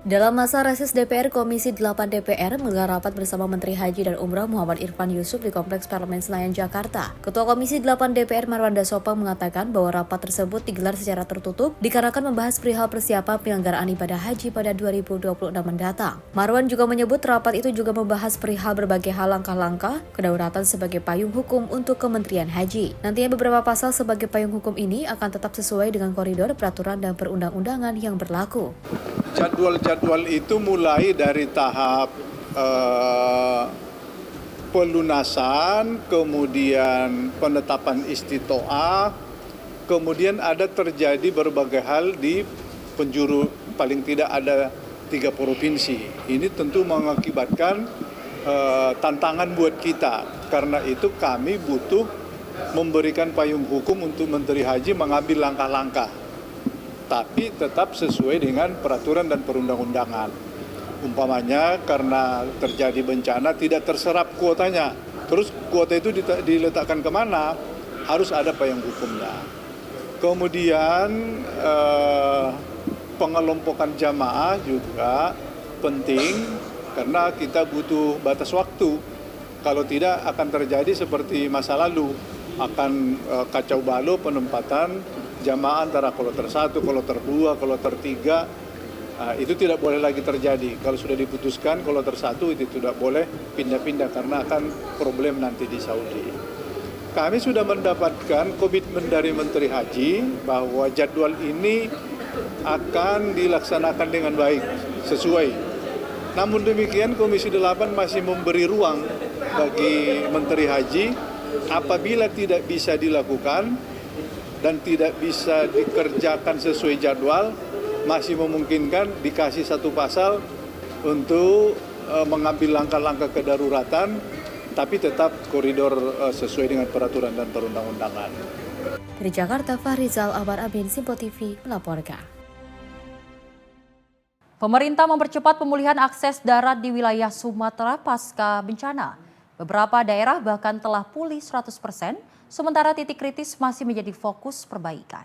Dalam masa reses DPR, Komisi 8 DPR menggelar rapat bersama Menteri Haji dan Umrah Muhammad Irfan Yusuf di Kompleks Parlemen Senayan, Jakarta. Ketua Komisi 8 DPR Marwanda Sopang mengatakan bahwa rapat tersebut digelar secara tertutup dikarenakan membahas perihal persiapan penyelenggaraan ibadah haji pada 2026 mendatang. Marwan juga menyebut rapat itu juga membahas perihal berbagai hal langkah-langkah kedaulatan sebagai payung hukum untuk Kementerian Haji. Nantinya beberapa pasal sebagai payung hukum ini akan tetap sesuai dengan koridor peraturan dan perundang-undangan yang berlaku. Jadwal itu mulai dari tahap pelunasan, kemudian penetapan istitoah, kemudian ada terjadi berbagai hal di penjuru, paling tidak ada 3 provinsi. Ini tentu mengakibatkan tantangan buat kita. Karena itu kami butuh memberikan payung hukum untuk Menteri Haji mengambil langkah-langkah, tapi tetap sesuai dengan peraturan dan perundang-undangan. Umpamanya karena terjadi bencana tidak terserap kuotanya, terus kuota itu diletakkan kemana? Harus ada payung hukumnya. Kemudian pengelompokan jamaah juga penting karena kita butuh batas waktu. Kalau tidak akan terjadi seperti masa lalu, akan kacau balau penempatan jamaah antara kloter 1, kloter 2, kloter 3, itu tidak boleh lagi terjadi. Kalau sudah diputuskan kloter 1 itu tidak boleh pindah-pindah karena akan problem nanti di Saudi. Kami sudah mendapatkan komitmen dari Menteri Haji bahwa jadwal ini akan dilaksanakan dengan baik, sesuai. Namun demikian Komisi 8 masih memberi ruang bagi Menteri Haji apabila tidak bisa dilakukan dan tidak bisa dikerjakan sesuai jadwal, masih memungkinkan dikasih satu pasal untuk mengambil langkah-langkah kedaruratan, tapi tetap koridor sesuai dengan peraturan dan perundang-undangan. Dari Jakarta, Fahrizal Abar Amin, Simpo TV melaporkan. Pemerintah mempercepat pemulihan akses darat di wilayah Sumatera pasca bencana. Beberapa daerah bahkan telah pulih 100%, sementara titik kritis masih menjadi fokus perbaikan.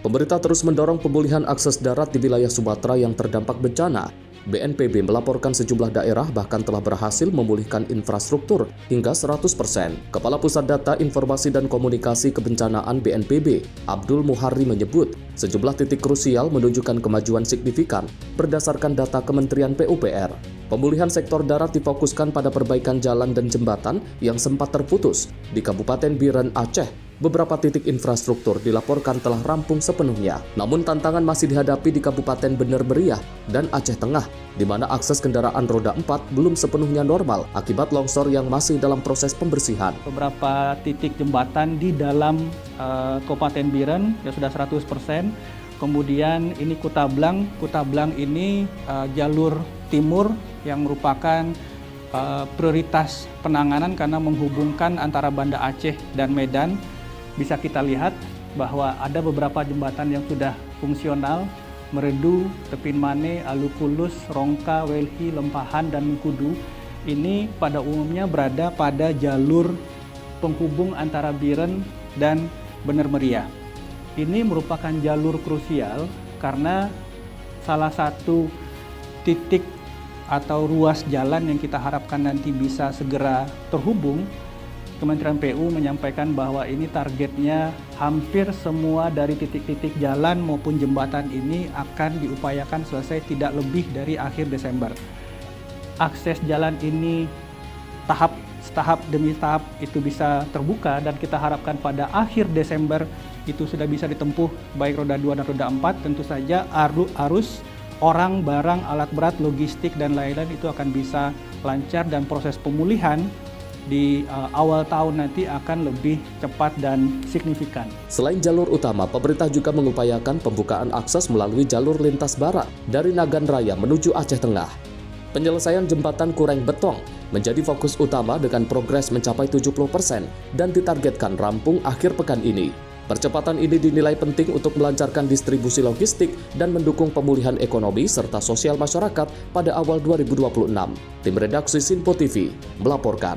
Pemerintah terus mendorong pemulihan akses darat di wilayah Sumatera yang terdampak bencana. BNPB melaporkan sejumlah daerah bahkan telah berhasil memulihkan infrastruktur hingga 100%. Kepala Pusat Data Informasi dan Komunikasi Kebencanaan BNPB, Abdul Muharri menyebut, sejumlah titik krusial menunjukkan kemajuan signifikan berdasarkan data Kementerian PUPR. Pemulihan sektor darat difokuskan pada perbaikan jalan dan jembatan yang sempat terputus. Di Kabupaten Biren, Aceh, beberapa titik infrastruktur dilaporkan telah rampung sepenuhnya. Namun tantangan masih dihadapi di Kabupaten Bener Meriah dan Aceh Tengah, di mana akses kendaraan roda 4 belum sepenuhnya normal akibat longsor yang masih dalam proses pembersihan. Beberapa titik jembatan di dalam Kabupaten Biren ya sudah 100%. Kemudian ini Kutablang ini jalur timur yang merupakan prioritas penanganan karena menghubungkan antara Banda Aceh dan Medan. Bisa kita lihat bahwa ada beberapa jembatan yang sudah fungsional, Meredu, Tepin Mane, Alukulus, Rongka, Welhi, Lempahan, dan Mengkudu. Ini pada umumnya berada pada jalur penghubung antara Biren dan Bener Meriah. Ini merupakan jalur krusial karena salah satu titik atau ruas jalan yang kita harapkan nanti bisa segera terhubung. Kementerian PU menyampaikan bahwa ini targetnya hampir semua dari titik-titik jalan maupun jembatan ini akan diupayakan selesai tidak lebih dari akhir Desember. Akses jalan ini tahap demi tahap itu bisa terbuka dan kita harapkan pada akhir Desember itu sudah bisa ditempuh baik roda 2 dan roda 4. Tentu saja arus orang, barang, alat berat, logistik dan lain-lain itu akan bisa lancar dan proses pemulihan di awal tahun nanti akan lebih cepat dan signifikan. Selain jalur utama, pemerintah juga mengupayakan pembukaan akses melalui jalur lintas barat dari Nagan Raya menuju Aceh Tengah. Penyelesaian jembatan Kureng Betong menjadi fokus utama dengan progres mencapai 70% dan ditargetkan rampung akhir pekan ini. Percepatan ini dinilai penting untuk melancarkan distribusi logistik dan mendukung pemulihan ekonomi serta sosial masyarakat pada awal 2026. Tim redaksi Simpo TV melaporkan.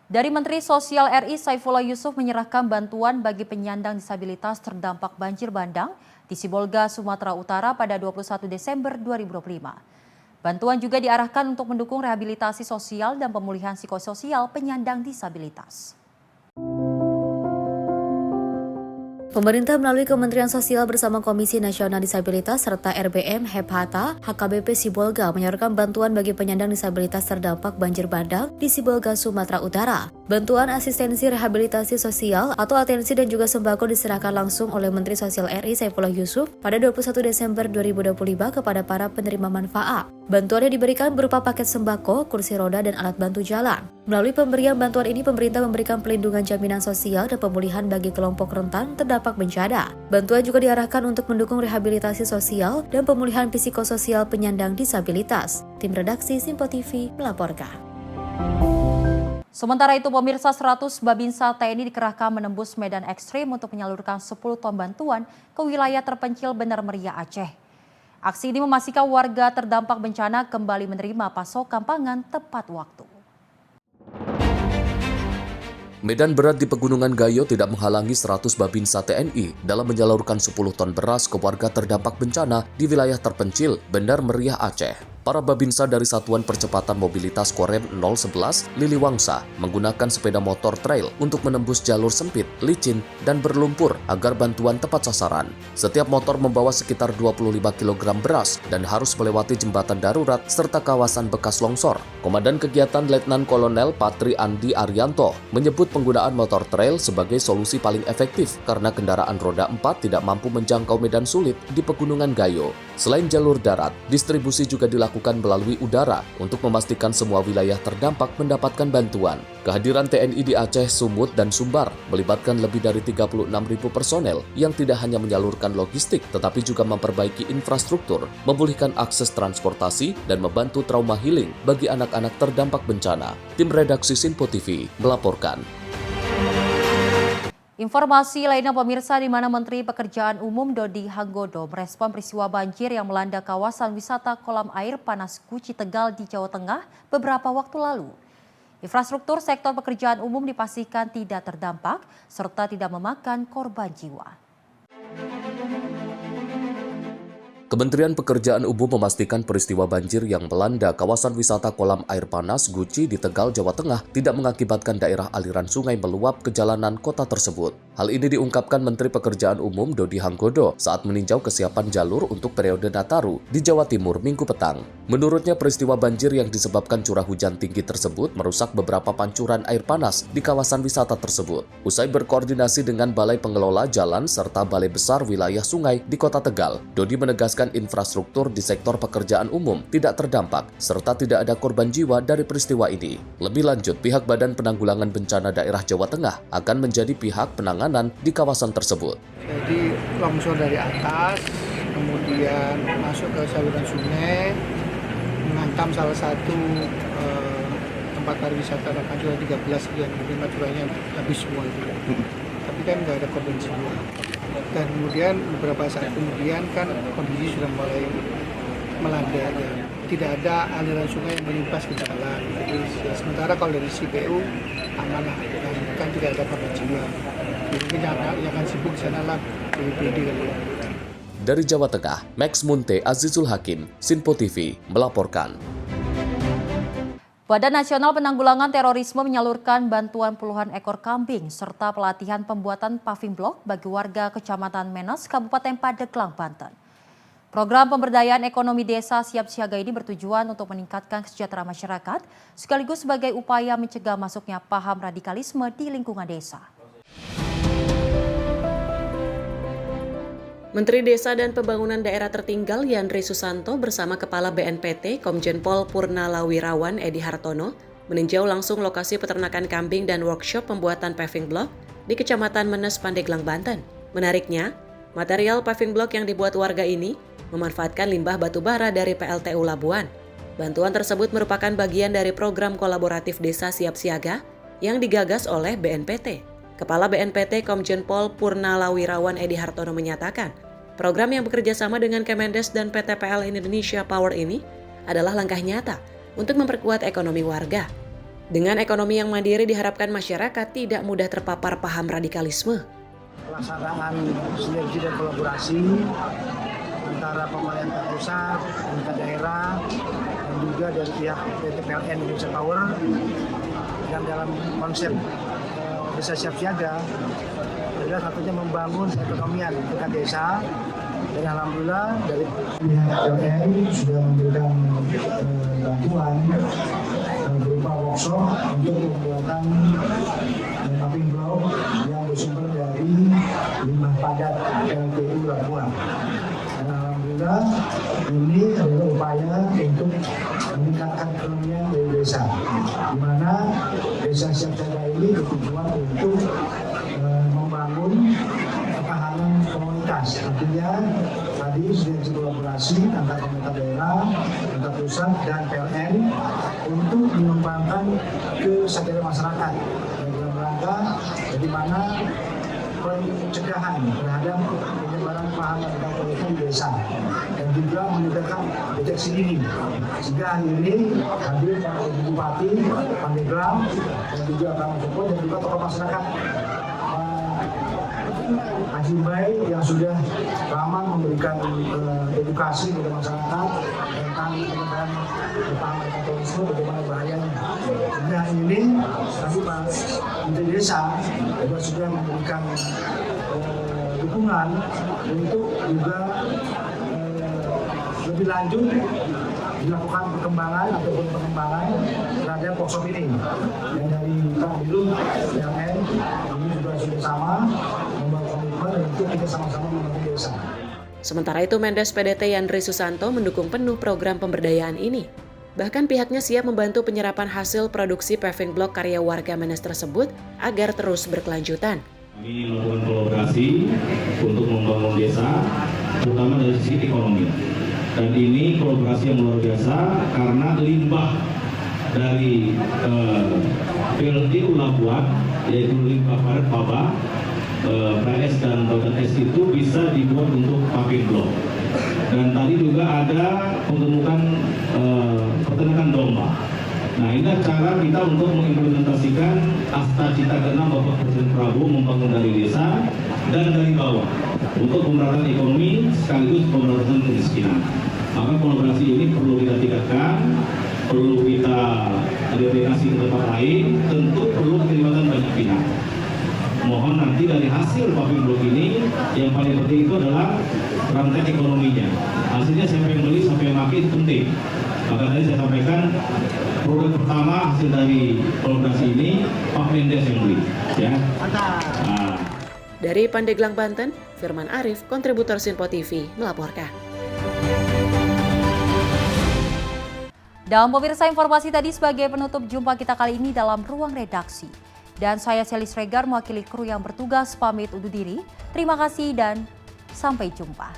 Dari Menteri Sosial RI Saifullah Yusuf menyerahkan bantuan bagi penyandang disabilitas terdampak banjir bandang di Sibolga, Sumatera Utara pada 21 Desember 2025. Bantuan juga diarahkan untuk mendukung rehabilitasi sosial dan pemulihan psikososial penyandang disabilitas. Pemerintah melalui Kementerian Sosial bersama Komisi Nasional Disabilitas serta RBM, Hephata, HKBP Sibolga menyalurkan bantuan bagi penyandang disabilitas terdampak banjir bandang di Sibolga, Sumatera Utara. Bantuan asistensi rehabilitasi sosial atau atensi dan juga sembako diserahkan langsung oleh Menteri Sosial RI Saifullah Yusuf pada 21 Desember 2025 kepada para penerima manfaat. Bantuan yang diberikan berupa paket sembako, kursi roda, dan alat bantu jalan. Melalui pemberian bantuan ini, pemerintah memberikan pelindungan jaminan sosial dan pemulihan bagi kelompok rentan terdampak bencana. Bantuan juga diarahkan untuk mendukung rehabilitasi sosial dan pemulihan psikososial penyandang disabilitas. Tim redaksi Simpo TV melaporkan. Sementara itu, pemirsa 100 Babinsa TNI dikerahkan menembus medan ekstrim untuk menyalurkan 10 ton bantuan ke wilayah terpencil Benar Meriah Aceh. Aksi ini memastikan warga terdampak bencana kembali menerima pasokan pangan tepat waktu. Medan berat di Pegunungan Gayo tidak menghalangi 100 Babinsa TNI dalam menyalurkan 10 ton beras ke warga terdampak bencana di wilayah terpencil Benar Meriah Aceh. Para Babinsa dari Satuan Percepatan Mobilitas Korem 011 Liliwangsa menggunakan sepeda motor trail untuk menembus jalur sempit, licin, dan berlumpur agar bantuan tepat sasaran. Setiap motor membawa sekitar 25 kg beras dan harus melewati jembatan darurat serta kawasan bekas longsor. Komandan kegiatan Letnan Kolonel Patri Andi Arianto menyebut penggunaan motor trail sebagai solusi paling efektif karena kendaraan roda 4 tidak mampu menjangkau medan sulit di Pegunungan Gayo. Selain jalur darat, distribusi juga dilakukan melalui udara untuk memastikan semua wilayah terdampak mendapatkan bantuan. Kehadiran TNI di Aceh, Sumut, dan Sumbar melibatkan lebih dari 36.000 personel yang tidak hanya menyalurkan logistik tetapi juga memperbaiki infrastruktur, memulihkan akses transportasi, dan membantu trauma healing bagi anak-anak terdampak bencana. Tim redaksi Simpo TV melaporkan. Informasi lainnya pemirsa, di mana Menteri Pekerjaan Umum Dodi Hanggodo merespon peristiwa banjir yang melanda kawasan wisata kolam air panas Guci Tegal di Jawa Tengah beberapa waktu lalu. Infrastruktur sektor pekerjaan umum dipastikan tidak terdampak serta tidak memakan korban jiwa. Kementerian Pekerjaan Umum memastikan peristiwa banjir yang melanda kawasan wisata kolam air panas Guci di Tegal, Jawa Tengah tidak mengakibatkan daerah aliran sungai meluap ke jalanan kota tersebut. Hal ini diungkapkan Menteri Pekerjaan Umum Dodi Hanggodo saat meninjau kesiapan jalur untuk periode Nataru di Jawa Timur Minggu petang. Menurutnya, peristiwa banjir yang disebabkan curah hujan tinggi tersebut merusak beberapa pancuran air panas di kawasan wisata tersebut. Usai berkoordinasi dengan Balai Pengelola Jalan serta Balai Besar Wilayah Sungai di Kota Tegal, Dodi menegaskan infrastruktur di sektor pekerjaan umum tidak terdampak serta tidak ada korban jiwa dari peristiwa ini. Lebih lanjut, pihak Badan Penanggulangan Bencana Daerah Jawa Tengah akan menjadi pihak penanganan di kawasan tersebut. Jadi longsor dari atas, kemudian masuk ke saluran sungai, menghantam salah satu tempat pariwisata dan pancuran 13 sekian, kemudian pancurannya habis semua itu. Tapi kan nggak ada korban jiwa. Dan kemudian beberapa saat kemudian kan kondisi sudah mulai melandai ya. Tidak ada aliran sungai yang melimpas ke jalan. Jadi sementara kalau dari CPU aman lah, kan tidak ada korban jiwa. Mungkin yang akan sibuk di sana lah BPD kali ya. Dari Jawa Tengah, Max Munte Azizul Hakim, Simpo TV melaporkan. Badan Nasional Penanggulangan Terorisme menyalurkan bantuan puluhan ekor kambing serta pelatihan pembuatan paving block bagi warga Kecamatan Menes, Kabupaten Pandeglang, Banten. Program pemberdayaan ekonomi desa siap siaga ini bertujuan untuk meningkatkan kesejahteraan masyarakat sekaligus sebagai upaya mencegah masuknya paham radikalisme di lingkungan desa. Menteri Desa dan Pembangunan Daerah Tertinggal Yandri Susanto bersama Kepala BNPT Komjen Pol Purnalawirawan Edi Hartono meninjau langsung lokasi peternakan kambing dan workshop pembuatan paving block di Kecamatan Menes, Pandeglang, Banten. Menariknya, material paving block yang dibuat warga ini memanfaatkan limbah batu bara dari PLTU Labuan. Bantuan tersebut merupakan bagian dari program kolaboratif Desa Siap Siaga yang digagas oleh BNPT. Kepala BNPT Komjen Pol Purnalawirawan Edi Hartono menyatakan, program yang bekerja sama dengan Kemendes dan PT PLN Indonesia Power ini adalah langkah nyata untuk memperkuat ekonomi warga. Dengan ekonomi yang mandiri diharapkan masyarakat tidak mudah terpapar paham radikalisme. Pelaksanaan sinergi dan kolaborasi antara pemerintah pusat, pemerintah daerah, dan juga dari pihak PT PLN Indonesia Power yang dalam konsep desa siap siaga adalah satunya membangun perekonomian dekat desa. Dan alhamdulillah dari pihak PLN sudah memberikan bantuan berupa workshop untuk pembuatan pumping block yang bersumber dari limbah padat PLTU Labuan. Dan alhamdulillah ini adalah upaya untuk meningkatkan perekonomian dari desa, di mana desa siap siaga ini bertujuan untuk membangun ketahanan komunitas. Artinya tadi sudah kolaborasi antara pemerintah daerah, pemerintah pusat dan PLN untuk mengembangkan kesadaran masyarakat dalam rangka di mana pencegahan terhadap penyebaran paham radikalisme di desa dan juga meningkatkan deteksi dini. Sehingga hari ini hadir Pak Bupati Pandeglang dan juga Kang Joko dan juga tokoh masyarakat Haji Mbai yang sudah lama memberikan edukasi kepada masyarakat tentang penyebaran paham radikalisme, bagaimana bahayanya. Sehingga ini tadi Pak Menteri Desa juga sudah memberikan dukungan untuk juga lebih lanjut dilakukan perkembangan ataupun pengembangan terhadap workshop ini. Dan dari Pak Dirut PLN ini juga sudah sama membawa komitmen untuk kita sama-sama membangun desa. Sementara itu Mendes PDT Yandri Susanto mendukung penuh program pemberdayaan ini. Bahkan pihaknya siap membantu penyerapan hasil produksi paving block karya warga Menes tersebut agar terus berkelanjutan. Kami melakukan kolaborasi untuk membangun desa, terutama dari sisi ekonomi. Dan ini kolaborasi yang luar biasa karena limbah dari PLTU Labuan, yaitu limbah padat pabah, PS dan badan es itu bisa dibuat untuk paving block. Dan tadi juga ada pengemukan peternakan domba. Nah, ini cara kita untuk mengimplementasikan Asta Cita ke-6 Bapak Presiden Prabowo membangun dari desa dan dari bawah untuk pemerataan ekonomi sekaligus pemerataan kemiskinan. Maka kolaborasi ini perlu kita tingkatkan, perlu kita replikasi ke tempat lain, tentu perlu keterlibatan banyak pihak. Mohon nanti dari hasil paving block ini yang paling penting itu adalah rantai ekonominya. Hasilnya siapa yang beli, siapa yang pakai itu penting. Maka tadi saya sampaikan produk pertama hasil dari kolaborasi ini Pak Mendes yang beli, ya. Dari Pandeglang, Banten, Firman Arif, kontributor Sinpo TV melaporkan. Dan pemirsa, informasi tadi sebagai penutup jumpa kita kali ini dalam Ruang Redaksi. Dan saya Selis Regar mewakili kru yang bertugas pamit undur diri. Terima kasih dan sampai jumpa.